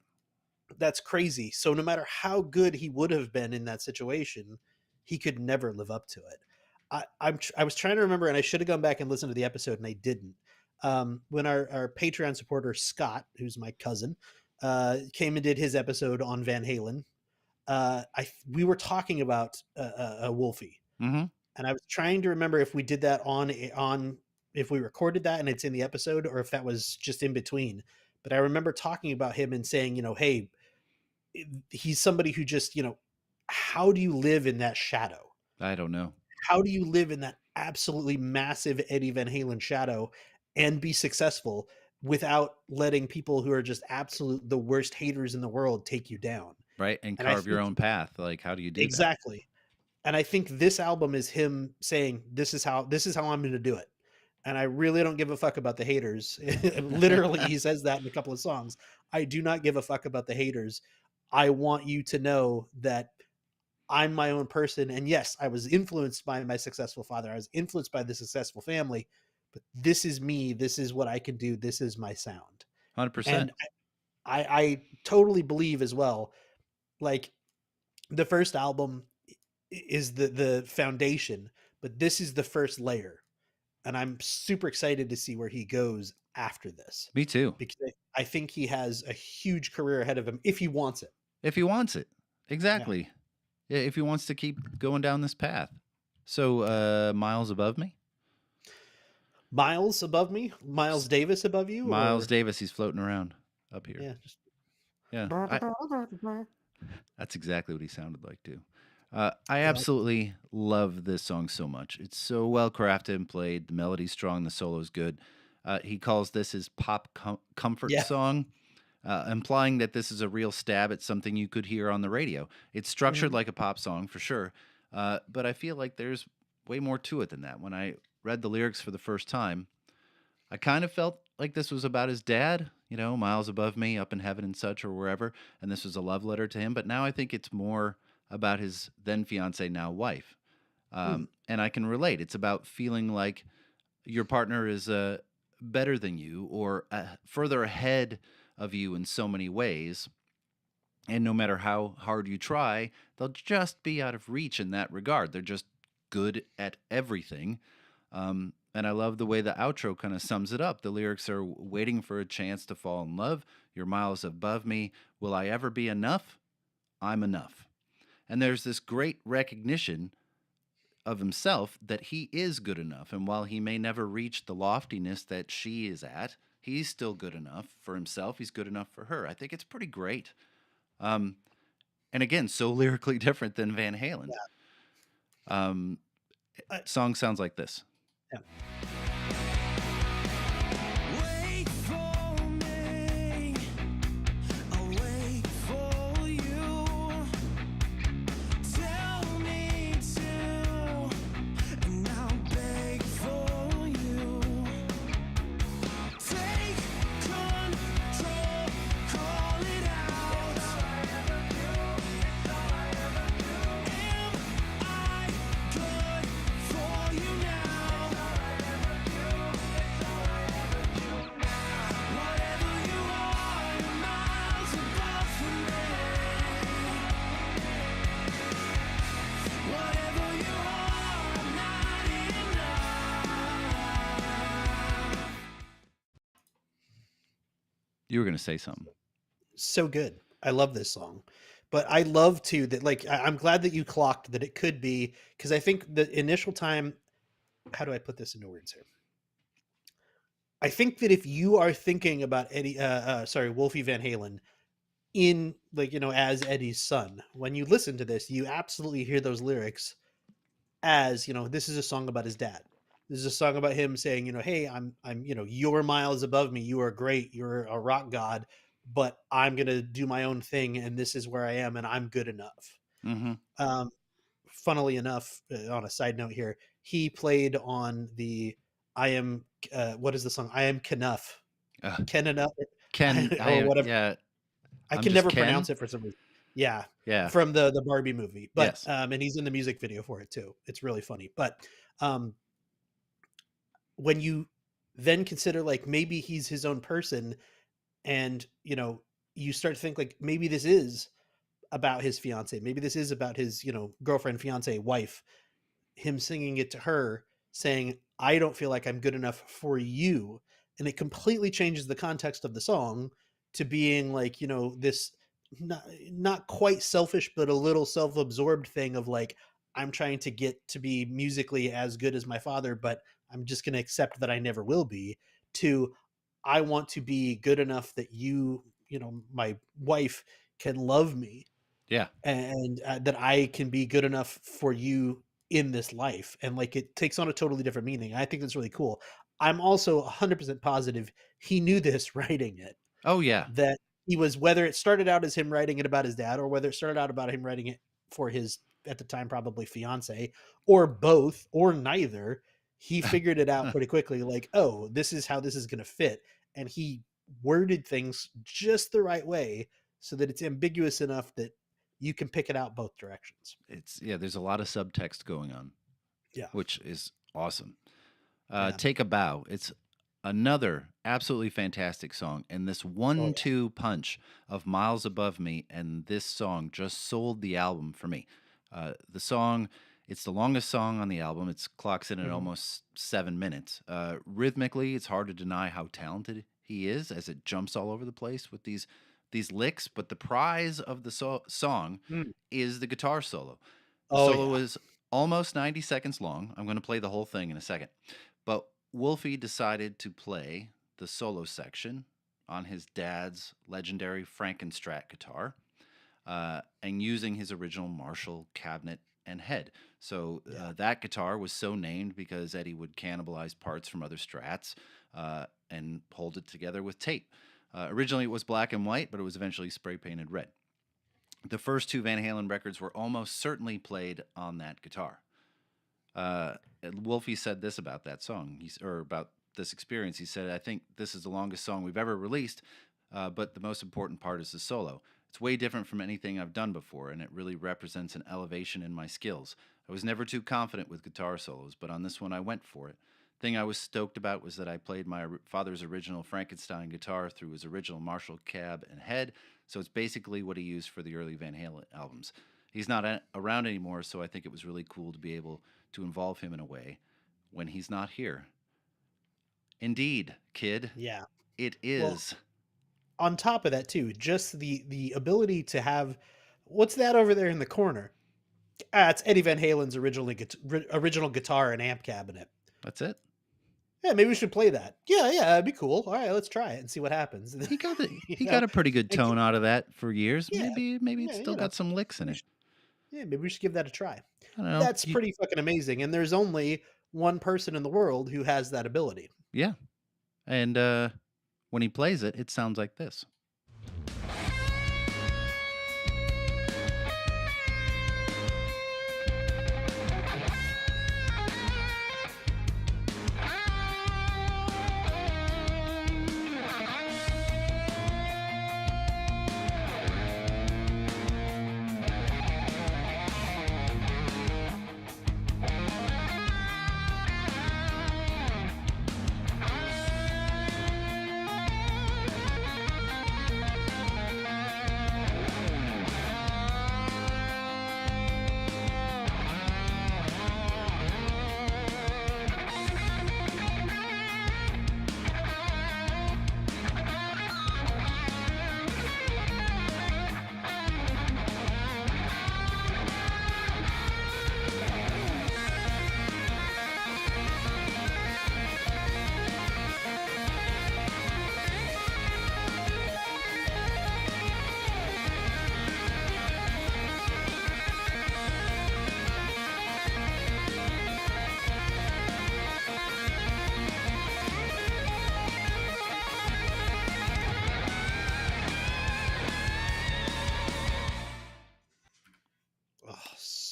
that's crazy. So no matter how good he would have been in that situation, he could never live up to it. I was trying to remember, and I should have gone back and listened to the episode, and I didn't. When our Patreon supporter Scott, who's my cousin, came and did his episode on Van Halen, we were talking about Wolfie, Mm-hmm. and I was trying to remember if we did that on if we recorded that and it's in the episode, or if that was just in between. But I remember talking about him and saying, hey, he's somebody who just, how do you live in that shadow? I don't know. How do you live in that absolutely massive Eddie Van Halen shadow and be successful without letting people who are just the worst haters in the world take you down? Right. And And I carve your think- own path. Like, how do you do that? Exactly. And I think this album is him saying, this is how I'm going to do it. And I really don't give a fuck about the haters. Literally, he says that in a couple of songs. I do not give a fuck about the haters. I want you to know that I'm my own person. And yes, I was influenced by my successful father. I was influenced by the successful family, but this is me. This is what I can do. This is my sound. 100%. And I totally believe as well, like, the first album is the foundation, but this is the first layer. And I'm super excited to see where he goes after this, Me too. because I think he has a huge career ahead of him if he wants it. If he wants it. Exactly. Yeah, if he wants to keep going down this path. So, Miles Above Me? Miles above me? Miles Davis above you? Miles or- Davis, he's floating around up here. Yeah. Just... Yeah. That's exactly what he sounded like, too. I absolutely love this song so much. It's so well crafted and played. The melody's strong. The solo's good. He calls this his pop comfort Yeah. song, implying that this is a real stab at something you could hear on the radio. It's structured like a pop song for sure, but I feel like there's way more to it than that. When I read the lyrics for the first time, I kind of felt like this was about his dad, miles above me, up in heaven and such, or wherever, and this was a love letter to him. But now I think it's more about his then fiance, now wife. And I can relate. It's about feeling like your partner is better than you, or further ahead of you in so many ways. And no matter how hard you try, they'll just be out of reach in that regard. They're just good at everything. And I love the way the outro kind of sums it up. The lyrics are waiting for a chance to fall in love. You're miles above me. Will I ever be enough? I'm enough. And there's this great recognition of himself that he is good enough. And while he may never reach the loftiness that she is at, he's still good enough for himself. He's good enough for her. I think it's pretty great. And again, so lyrically different than Van Halen. Song sounds like this. Yeah. Wait for me, I'll wait for you. Tell me to, and I'll beg for you. Take control, call it out. Am I good for you now? You were going to say something. So good. I love this song. But I love too that, like, I'm glad that you clocked that it could be, because I think the initial time, how do I put this into words here? I think that if you are thinking about Wolfie Van Halen in, like, as Eddie's son, when you listen to this, you absolutely hear those lyrics as, this is a song about his dad. This is a song about him saying, hey, I'm, you're miles above me. You are great. You're a rock god, but I'm going to do my own thing. And this is where I am. And I'm good enough. Mm-hmm. Funnily enough, on a side note here, he played on the what is the song? I am Knuff. Ken enough or whatever. Yeah. I I'm can just never Ken? pronounce it for some reason. Yeah. Yeah. From the Barbie movie. But Yes. and he's in the music video for it too. It's really funny. But when you then consider, like, maybe he's his own person, and you start to think, like, maybe this is about his fiance, maybe this is about his girlfriend, fiance, wife, him singing it to her, saying, I don't feel like I'm good enough for you. And it completely changes the context of the song to being like, this not quite selfish, but a little self-absorbed thing of, like, I'm trying to get to be musically as good as my father, but I'm just going to accept that I never will be, to I want to be good enough that my wife can love me, Yeah. and that I can be good enough for you in this life. And, like, it takes on a totally different meaning. I think that's really cool. I'm also 100% positive he knew this writing it, Oh, yeah. that he was, whether it started out as him writing it about his dad, or whether it started out about him writing it for his, at the time, probably fiance, or both, or neither, he figured it out pretty quickly, like, oh, this is how this is going to fit. And he worded things just the right way so that it's ambiguous enough that you can pick it out both directions. There's a lot of subtext going on. Yeah. Which is awesome. Yeah. Take a Bow. It's another absolutely fantastic song. And this 1-2 punch of Miles Above Me and this song just sold the album for me. The song, it's the longest song on the album. It clocks in at almost 7 minutes. Rhythmically, it's hard to deny how talented he is, as it jumps all over the place with these licks. But the prize of the song is the guitar solo. The solo is almost 90 seconds long. I'm going to play the whole thing in a second. But Wolfie decided to play the solo section on his dad's legendary Frankenstrat guitar, and using his original Marshall cabinet and head. So that guitar was so named because Eddie would cannibalize parts from other Strats and hold it together with tape. Originally it was black and white, but it was eventually spray painted red. The first 2 Van Halen records were almost certainly played on that guitar. Wolfie said this about that song, or about this experience. He said, I think this is the longest song we've ever released, but the most important part is the solo. It's way different from anything I've done before, and it really represents an elevation in my skills. I was never too confident with guitar solos, but on this one I went for it. The thing I was stoked about was that I played my father's original Frankenstein guitar through his original Marshall cab and head, so it's basically what he used for the early Van Halen albums. He's not around anymore, so I think it was really cool to be able to involve him in a way when he's not here. Indeed, kid. Yeah. It is. Well, on top of that too, just the ability to have, what's that over there in the corner? It's Eddie Van Halen's original guitar and amp cabinet. That's it. Yeah, maybe we should play that. Yeah, that'd be cool. All right, let's try it and see what happens. He got a pretty good tone out of that for years. Yeah, maybe it's still got some licks in it. Yeah, maybe we should give that a try. I don't know. That's pretty fucking amazing. And there's only one person in the world who has that ability. Yeah. And when he plays it, it sounds like this.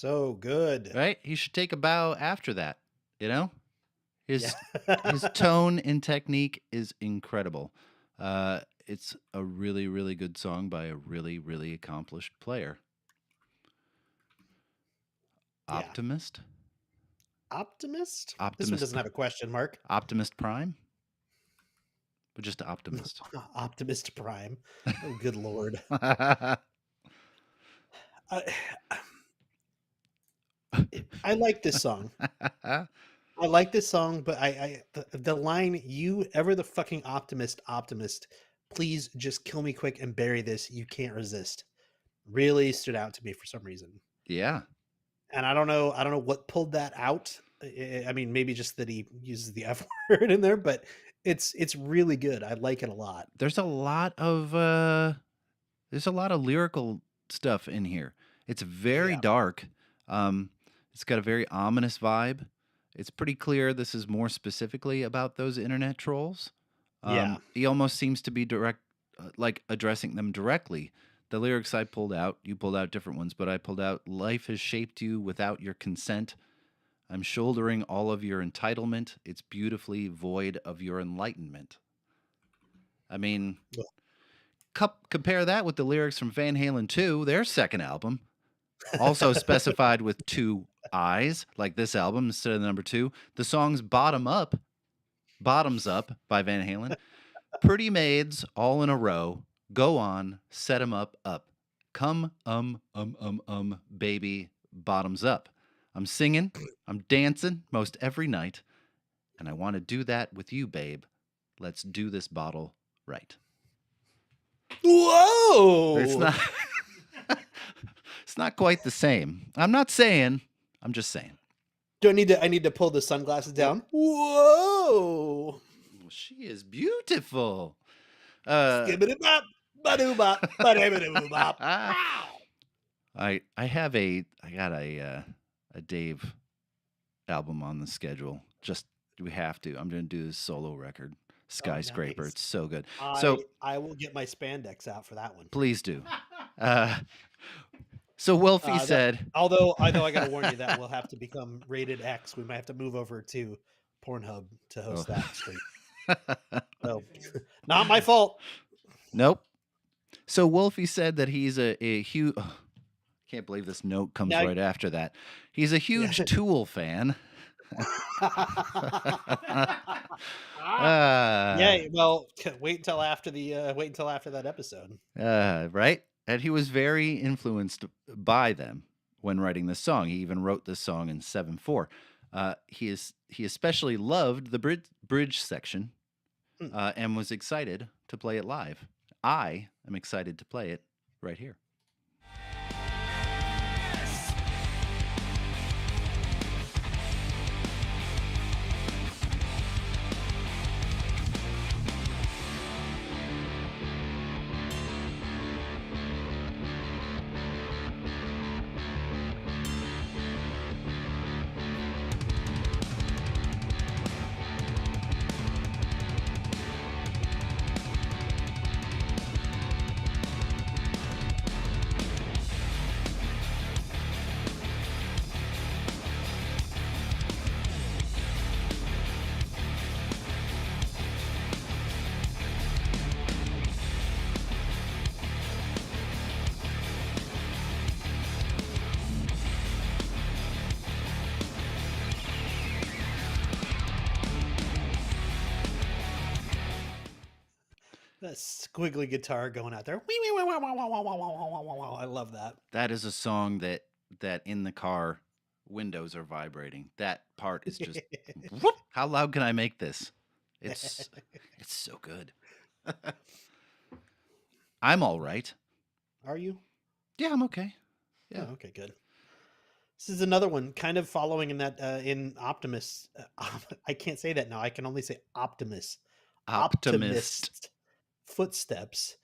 so good. right? He should take a bow after that. You know, his Yeah. his tone and technique is incredible. It's a really, really good song by a really, really accomplished player. Yeah. Optimist, Optimist? This one Optimist, doesn't have a question mark. Optimist Prime, but just Optimist. Optimist Prime. Oh, good lord. I, I like this song. I like this song, but the line "You ever the fucking optimist, please just kill me quick and bury this. You can't resist." Really stood out to me for some reason, Yeah. and I don't know what pulled that out. I mean, maybe just that he uses the F word in there, but it's really good. I like it a lot. There's a lot of lyrical stuff in here. It's very Yeah, dark. Um, it's got a very ominous vibe. It's pretty clear this is more specifically about those internet trolls. yeah, He almost seems to be like addressing them directly. The lyrics I pulled out, you pulled out different ones, but I pulled out "Life has shaped you without your consent. I'm shouldering all of your entitlement. It's beautifully void of your enlightenment." I mean, Well, compare that with the lyrics from Van Halen 2, their second album, also specified with 2 I's, like this album instead of the number 2. The song's Bottoms Up by Van Halen. Pretty maids all in a row. Go on, set 'em up. Come, baby, bottoms up. I'm singing, I'm dancing most every night, and I want to do that with you, babe. Let's do this bottle right. whoa! It's not it's not quite the same. I'm not saying, I'm just saying. Do I need to pull the sunglasses down? Whoa! Well, she is beautiful. Skibbity-bop, ba-doo-bop, ba-doo-ba-doo-bop. I Wow! got a Dave album on the schedule. Just we have to. I'm gonna do this solo record, Skyscraper. nice. It's so good. So I will get my spandex out for that one. please do. So Wolfie That- said, although I gotta warn you that we'll have to become rated X. We might have to move over to Pornhub to host Oh. that stream. So, not my fault. nope. So Wolfie said that he's a huge. Can't believe this note comes Now- right after that. He's a huge Tool fan. Yeah, well, wait until after that episode. Right? And he was very influenced by them when writing this song. He even wrote this song in 7/4. He especially loved the bridge section and was excited to play it live. I am excited to play it right here. That squiggly guitar going out there. I love that. That is a song that in the car windows are vibrating. That part is just whoop. How loud can I make this? It's so good. I'm all right. Are you? Yeah, I'm okay. Yeah. Oh, okay, good. This is another one, kind of following in that in Optimus. I can't say that now. I can only say Optimus. Optimist. Footsteps.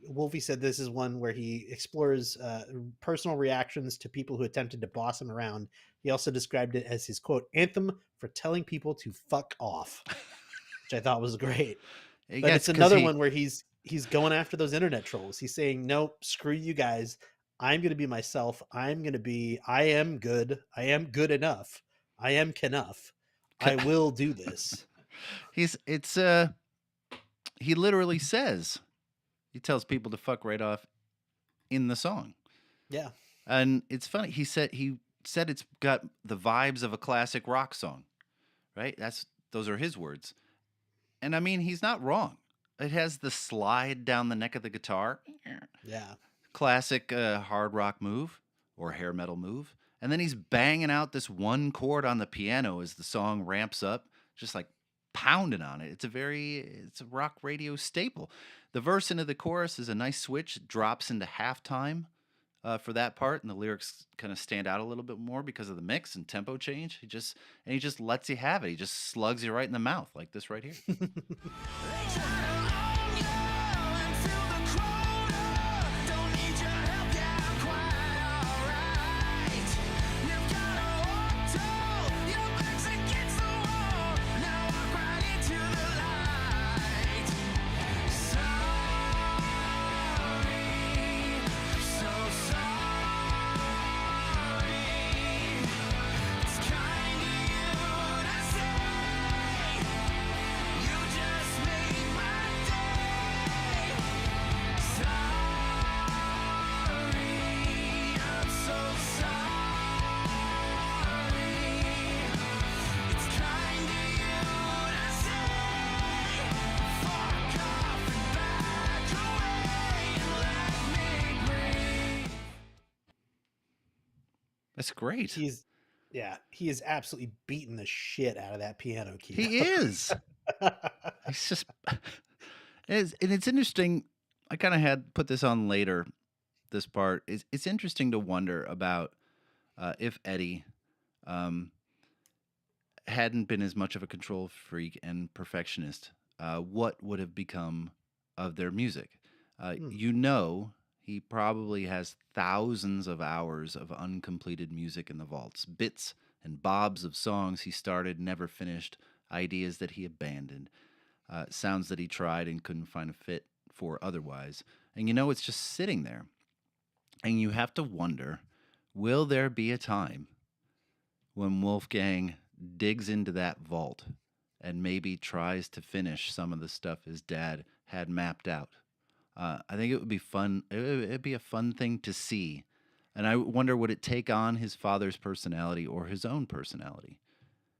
Wolfie said this is one where he explores personal reactions to people who attempted to boss him around. He also described it as his quote anthem for telling people to fuck off, which I thought was great. But it's another one where he's going after those internet trolls. He's saying, "Nope, screw you guys. I'm going to be myself. I am good. I am good enough. I am enough. I will do this. He literally says, he tells people to fuck right off in the song. Yeah. And it's funny. He said it's got the vibes of a classic rock song, right? Those are his words. And I mean, he's not wrong. It has the slide down the neck of the guitar. Yeah. Classic hard rock move or hair metal move. And then he's banging out this one chord on the piano as the song ramps up, just like pounding on it. It's a rock radio staple. The verse into the chorus is a nice switch, drops into halftime for that part, and the lyrics kind of stand out a little bit more because of the mix and tempo change. He just lets you have it. He just slugs you right in the mouth like this right here. They try to own you and fill the quota. Don't need your help, yeah, I'm quite alright. You've got a auto, your back's against the wall. Now walk right into the light. Sorry, so sorry. It's kind of you to say. You just made my day. Sorry, I'm so sorry. It's kind of you to say. Fuck off and back away and let me breathe. That's great. He is absolutely beating the shit out of that piano key. He is. He's just. And it's interesting. I kind of had put this on later. This part it's interesting to wonder about if Eddie hadn't been as much of a control freak and perfectionist, what would have become of their music? You know, he probably has thousands of hours of uncompleted music in the vaults, bits and bobs of songs he started, never finished, ideas that he abandoned, sounds that he tried and couldn't find a fit for otherwise. And you know, it's just sitting there. And you have to wonder, will there be a time when Wolfgang digs into that vault and maybe tries to finish some of the stuff his dad had mapped out? I think it would be fun. It'd be a fun thing to see. And I wonder, would it take on his father's personality or his own personality?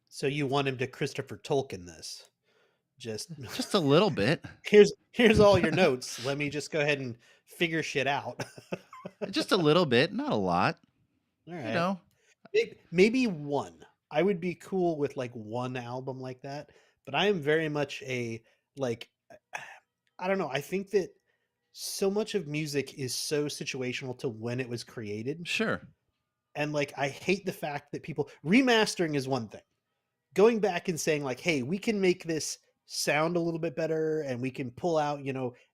So you want him to Christopher Tolkien this? Just Just a little bit. here's all your notes. Let me just go ahead and figure shit out. Just a little bit, not a lot. All You right. know, Maybe one. I would be cool with like one album like that, but I am very much a like I don't know. I think that so much of music is so situational to when it was created. sure. And like I hate the fact that people remastering is one thing. Going back and saying like, hey, we can make this sound a little bit better and we can pull out,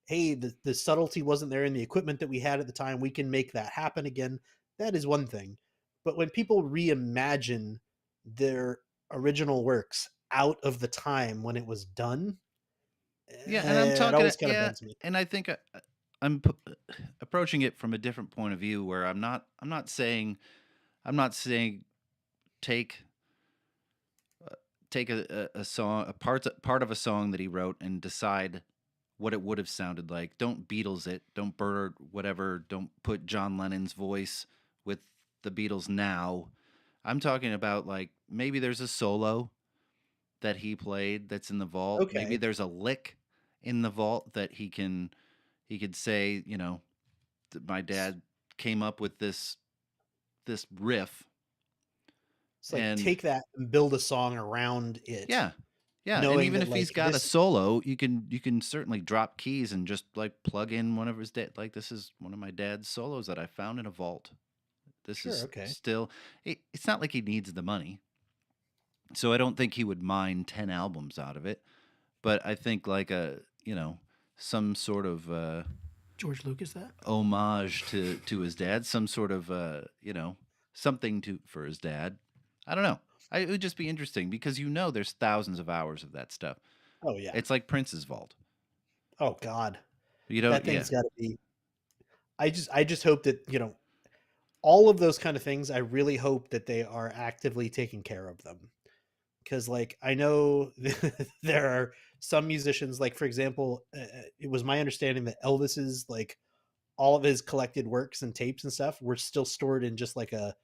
hey, the subtlety wasn't there in the equipment that we had at the time. We can make that happen again. That is one thing. But when people reimagine their original works out of the time when it was done, Yeah, and I'm it talking. always kind of Yeah, bends me. and I think I'm approaching it from a different point of view, where I'm not saying take take a song, part of a song that he wrote and decide what it would have sounded like. Don't Beatles it. Don't Bird whatever. Don't put John Lennon's voice with the Beatles now. I'm talking about like maybe there's a solo that he played that's in the vault. Maybe Okay. there's a lick in the vault that he could say, that my dad came up with this riff. It's like And take that and build a song around it. yeah. Yeah, and Knowing even that if he's like got a this, solo, you can certainly drop keys and just like plug in one of his like this is one of my dad's solos that I found in a vault. This sure, is okay. still it's not like he needs the money. So I don't think he would mine 10 albums out of it, but I think like some sort of George Lucas that? homage to his dad, some sort of something for his dad. I don't know. It would just be interesting because there's thousands of hours of that stuff. Oh yeah. It's like Prince's vault. Oh God. You don't. That Yeah. thing's got to be. I just hope that all of those kind of things, I really hope that they are actively taking care of them. Because, like, I know there are some musicians, like, for example, it was my understanding that Elvis's, like, all of his collected works and tapes and stuff were still stored in just like a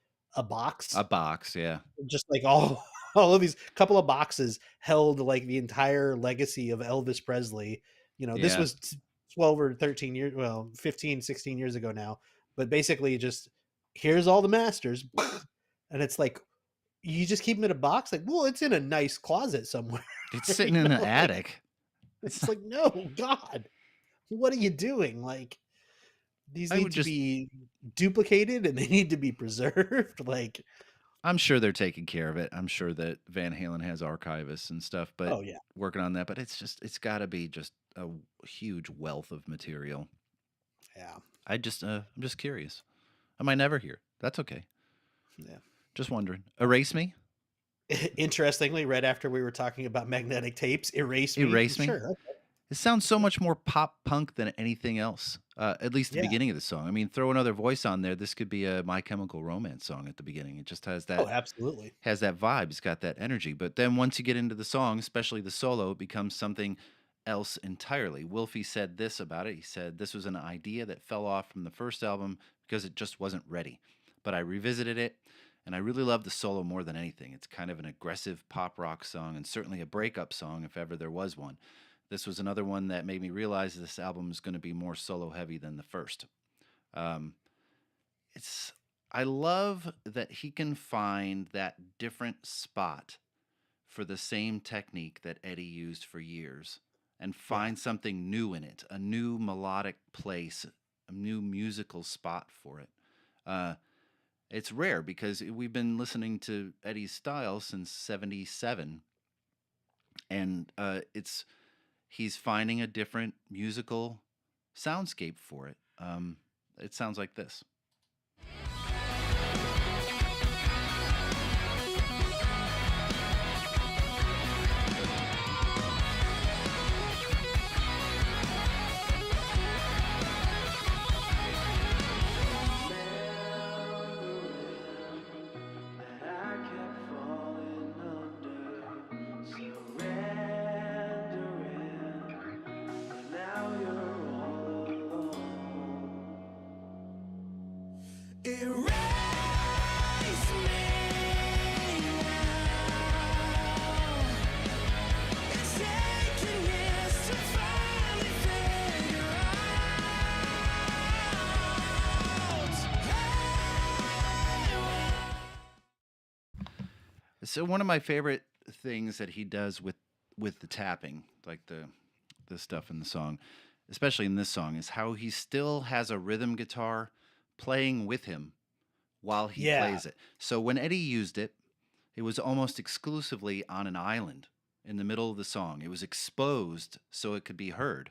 box, A box, yeah. just like all all of these couple of boxes held like the entire legacy of Elvis Presley. This Yeah. was 12 or 13 years, well, 15, 16 years ago now, but basically just here's all the masters. And it's like you just keep them in a box, like, well, it's in a nice closet somewhere. It's sitting in an Like, attic. it's like, no, God, what are you doing? Like, these I need would to just be duplicated and they need to be preserved. Like, I'm sure they're taking care of it. I'm sure that Van Halen has archivists and stuff, but oh yeah, working on that. But it's got to be just a huge wealth of material. yeah, I'm just curious. I might never hear. That's okay. yeah. Just wondering. Erase Me? Interestingly, right after we were talking about magnetic tapes, erase me. Erase Me? Sure. Okay. It sounds so much more pop punk than anything else. At least the Yeah. beginning of the song. I mean, throw another voice on there. This could be a My Chemical Romance song at the beginning. It just Oh, absolutely. has that vibe. It's got that energy. But then once you get into the song, especially the solo, it becomes something else entirely. Wolfie said this about it. He said, "This was an idea that fell off from the first album because it just wasn't ready. But I revisited it, and I really love the solo more than anything. It's kind of an aggressive pop rock song, and certainly a breakup song if ever there was one. This was another one that made me realize this album is going to be more solo heavy than the first." Um, it's I love that he can find that different spot for the same technique that Eddie used for years and Yeah. find something new in it, a new melodic place, a new musical spot for it. Uh, it's rare because we've been listening to Eddie's style since '77, and it's he's finding a different musical soundscape for it. It sounds like this. I kept falling under, surrendering, but now you're all alone. Erase me now. It's taken years to finally figure out. So one of my favorite things that he does with the tapping, like the stuff in the song, especially in this song, is how he still has a rhythm guitar playing with him while he Yeah. plays it. So when Eddie used it, it was almost exclusively on an island in the middle of the song. It was exposed so it could be heard.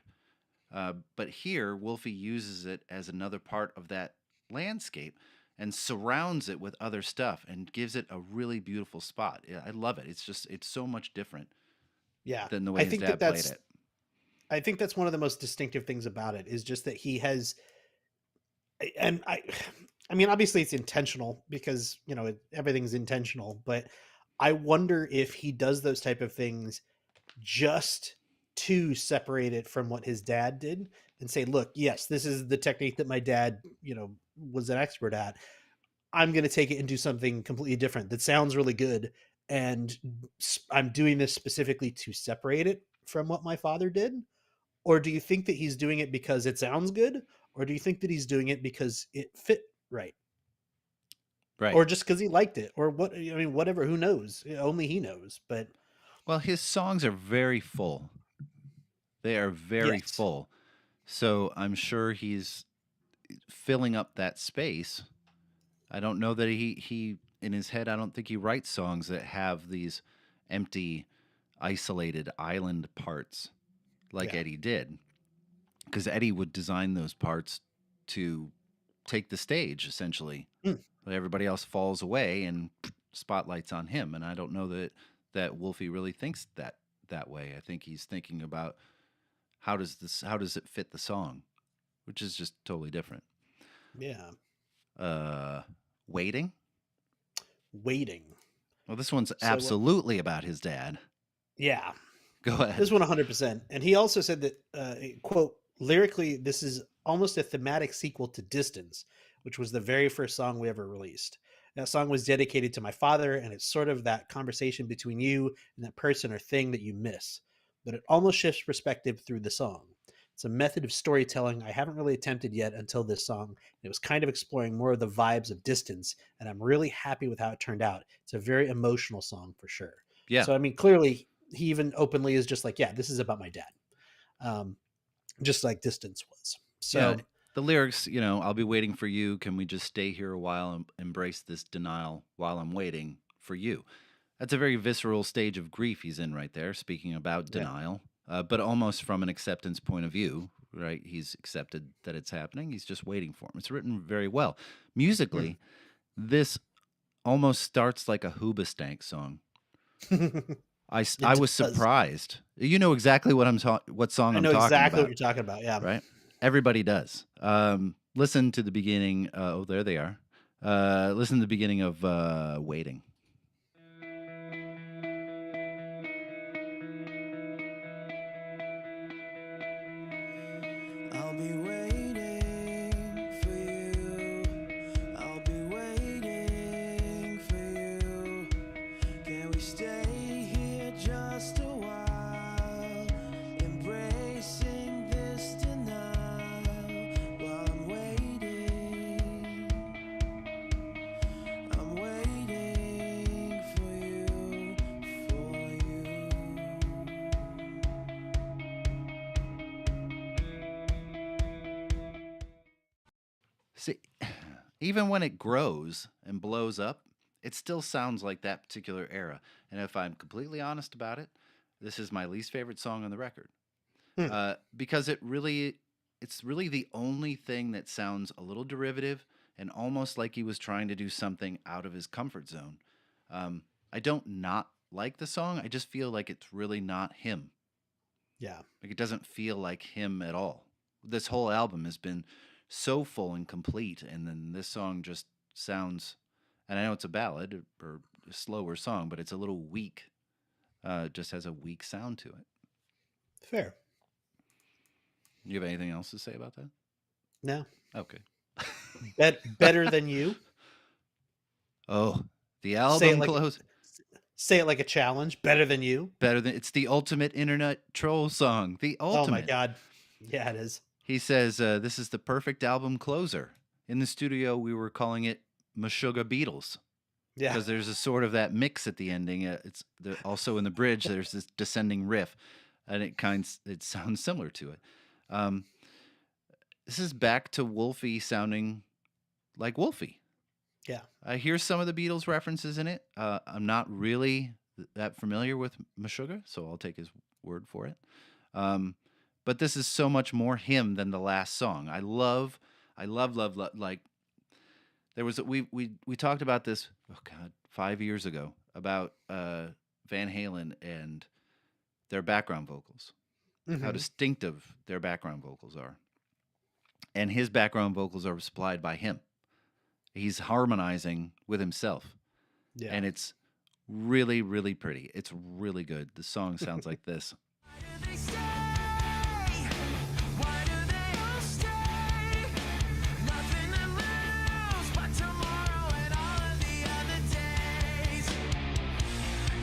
But here, Wolfie uses it as another part of that landscape and surrounds it with other stuff and gives it a really beautiful spot. Yeah, I love it. It's so much different Yeah. than the way I his think that dad played that's it. I think that's one of the most distinctive things about it is just that he has and I mean, obviously it's intentional because, everything's intentional, but I wonder if he does those type of things just to separate it from what his dad did and say, look, yes, this is the technique that my dad, was an expert at. I'm going to take it and do something completely different that sounds really good. And I'm doing this specifically to separate it from what my father did. Or do you think that he's doing it because it sounds good? Or do you think that he's doing it because it fit right? Right. Or just because he liked it? Or what? I mean, whatever. Who knows? Only he knows. But Well, his songs are very full. They are very yes. full. So I'm sure he's filling up that space. I don't know that he in his head, I don't think he writes songs that have these empty, isolated island parts like Yeah. Eddie did. Because Eddie would design those parts to take the stage, essentially. Mm, But everybody else falls away and spotlight's on him. And I don't know that Wolfie really thinks that way. I think he's thinking about how does it fit the song, which is just totally different. yeah. Waiting. Waiting. Well, this one's So absolutely about his dad. yeah, Go ahead. this one 100%. And he also said that, quote, lyrically, this is almost a thematic sequel to Distance, which was the very first song we ever released. That song was dedicated to my father, and it's sort of that conversation between you and that person or thing that you miss. But it almost shifts perspective through the song. It's a method of storytelling I haven't really attempted yet until this song. It was kind of exploring more of the vibes of Distance, and I'm really happy with how it turned out. It's a very emotional song for sure. Yeah. So, I mean, clearly, he even openly is just like, yeah, this is about my dad. Just like Distance was. So, Yeah. The lyrics, I'll be waiting for you. Can we just stay here a while and embrace this denial while I'm waiting for you? That's a very visceral stage of grief he's in right there, speaking about yeah. denial, but almost from an acceptance point of view, right? He's accepted that it's happening. He's just waiting for him. It's written very well. Musically, this almost starts like a Hoobastank song. I It was does. surprised. You know exactly what what song I I'm know talking exactly about, what you're talking about. Yeah. right? Everybody does. Listen to the beginning. Oh, there they are. Listen to the beginning of Waiting. I'll be waiting for you. I'll be waiting for you. Can we stay here just a while, embracing this denial while I'm waiting? I'm waiting for you, for you. See, even when it grows and blows up, it still sounds like that particular era. And if I'm completely honest about it, this is my least favorite song on the record. Hmm. Because it's really the only thing that sounds a little derivative and almost like he was trying to do something out of his comfort zone. I don't not like the song. I just feel like it's really not him. Yeah. Like it doesn't feel like him at all. This whole album has been so full and complete, and then this song just sounds. And I know it's a ballad or a slower song, but it's a little weak. Just has a weak sound to it. Fair. You have anything else to say about that? No. Okay. Better than you. Oh, the Say it album like close. say it like a challenge. Better than you. Better than it's the ultimate internet troll song. The ultimate. Oh my god. Yeah, it is. He says this is the perfect album closer. In the studio, we were calling it Meshuggah Beatles Yeah. because there's a sort of that mix at the ending. Also in the bridge. There's this descending riff, and it sounds similar to it. This is back to Wolfie sounding like Wolfie. Yeah. I hear some of the Beatles references in it. I'm not really that familiar with Meshuggah, so I'll take his word for it. But this is so much more him than the last song. I love, like there was we talked about this. Oh God, 5 years ago about Van Halen and their background vocals, how Mhm. distinctive their background vocals are, and his background vocals are supplied by him. He's harmonizing with himself, Yeah. and it's really, really pretty. It's really good. The song sounds like this. They stay. Why do they all stay? Nothing to lose but tomorrow and all of the other days.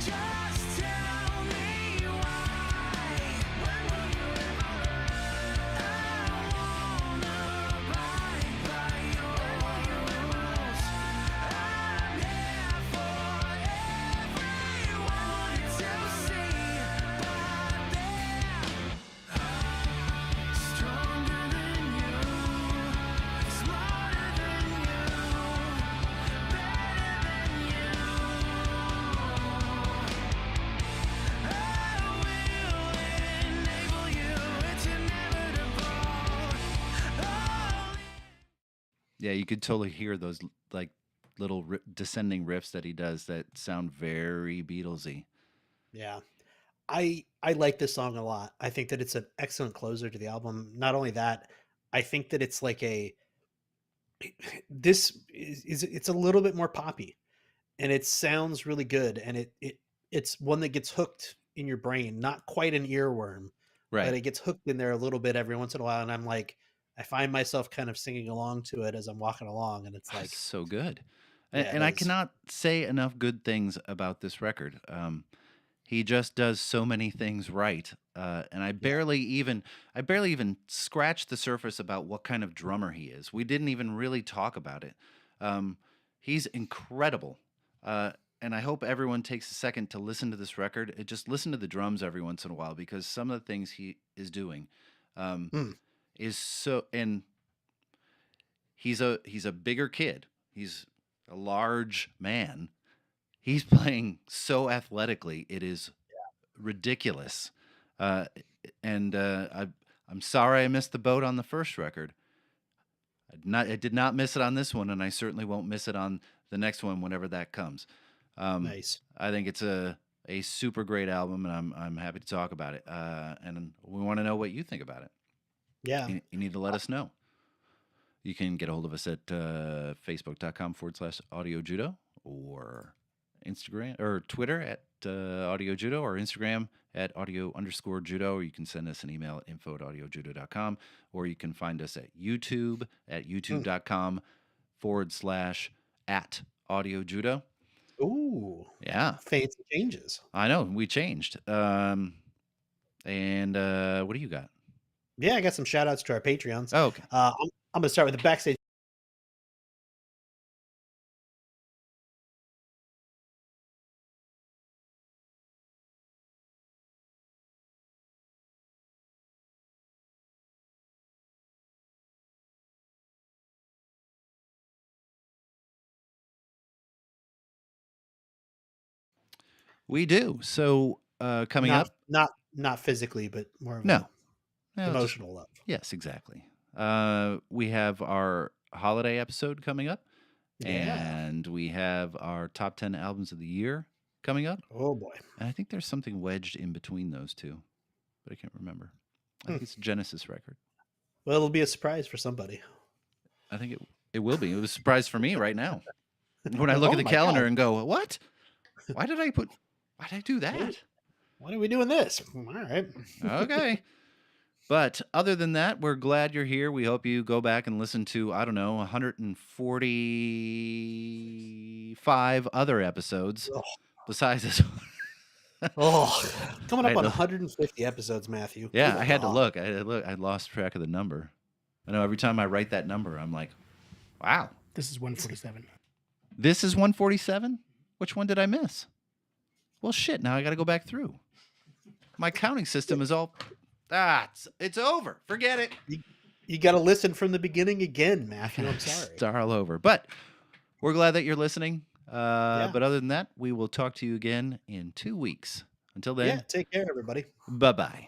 Just tell me why. When will you ever learn? I wanna abide by your rules. I'm here for everyone to see, but they're stronger than you, smarter than you, better than you. I will enable you, it's inevitable. Oh. Yeah, you could totally hear those like little descending riffs that he does that sound very Beatlesy. Yeah. I like this song a lot. I think that it's an excellent closer to the album. Not only that, I think that it's like this is it's a little bit more poppy, and it sounds really good, and it's one that gets hooked in your brain, not quite an earworm, but Right. it gets hooked in there a little bit every once in a while, and I'm like, I find myself kind of singing along to it as I'm walking along, and it's That's like, so good. yeah, it And I is. cannot say enough good things about this record. He just does so many things right. And Yeah. I barely even scratched the surface about what kind of drummer he is. We didn't even really talk about it. Um, he's incredible. And I hope everyone takes a second to listen to this record. Just listen to the drums every once in a while, because some of the things he is doing um, Mm, is so. And he's a bigger kid. He's a large man. He's playing so athletically. It is ridiculous. Uh, I'm sorry I missed the boat on the first record. I did not miss it on this one, and I certainly won't miss it on the next one whenever that comes. Um, nice. I think it's a super great album, and I'm happy to talk about it. And we want to know what you think about it. Yeah. You need to let us know. You can get a hold of us at facebook.com/audio judo, or Instagram or Twitter at audio judo, or Instagram at audio_judo, or you can send us an email at info@audiojudo.com, or you can find us at YouTube at Mm. youtube.com/@audio judo. Ooh, Yeah, fancy changes. I know we changed. And what do you got? Yeah, I got some shout outs to our Patreons. Oh, okay. I'm going to start with the backstage. We do. So coming Not up, not physically, but more of no, a no, just emotional love. yes, exactly. We have our holiday episode coming up, Yeah. and we have our top 10 albums of the year coming up. Oh boy. And I think there's something wedged in between those two, but I can't remember. I Hmm. think it's a Genesis record. Well, it'll be a surprise for somebody. I think it will be. It was a surprise for me right now when I look Oh at the my god. calendar and go, "What? Why did I do Why, that?" why are we doing this? All right. Okay. But other than that, we're glad you're here. We hope you go back and listen to, I don't know, 145 other episodes Oh, besides this one. Coming I up had on to, 150 episodes, Matthew. yeah, Good I had to God. look. I had to look. I lost track of the number. I know every time I write that number, I'm like, wow, This is 147. this is 147? Which one did I miss? Well, shit, now I got to go back through. My counting system is all, it's over. Forget it. You got to listen from the beginning again, Matthew. I'm sorry. Start all over. But we're glad that you're listening. Yeah. But other than that, we will talk to you again in 2 weeks. Until Yeah. then, Take care, everybody. bye bye.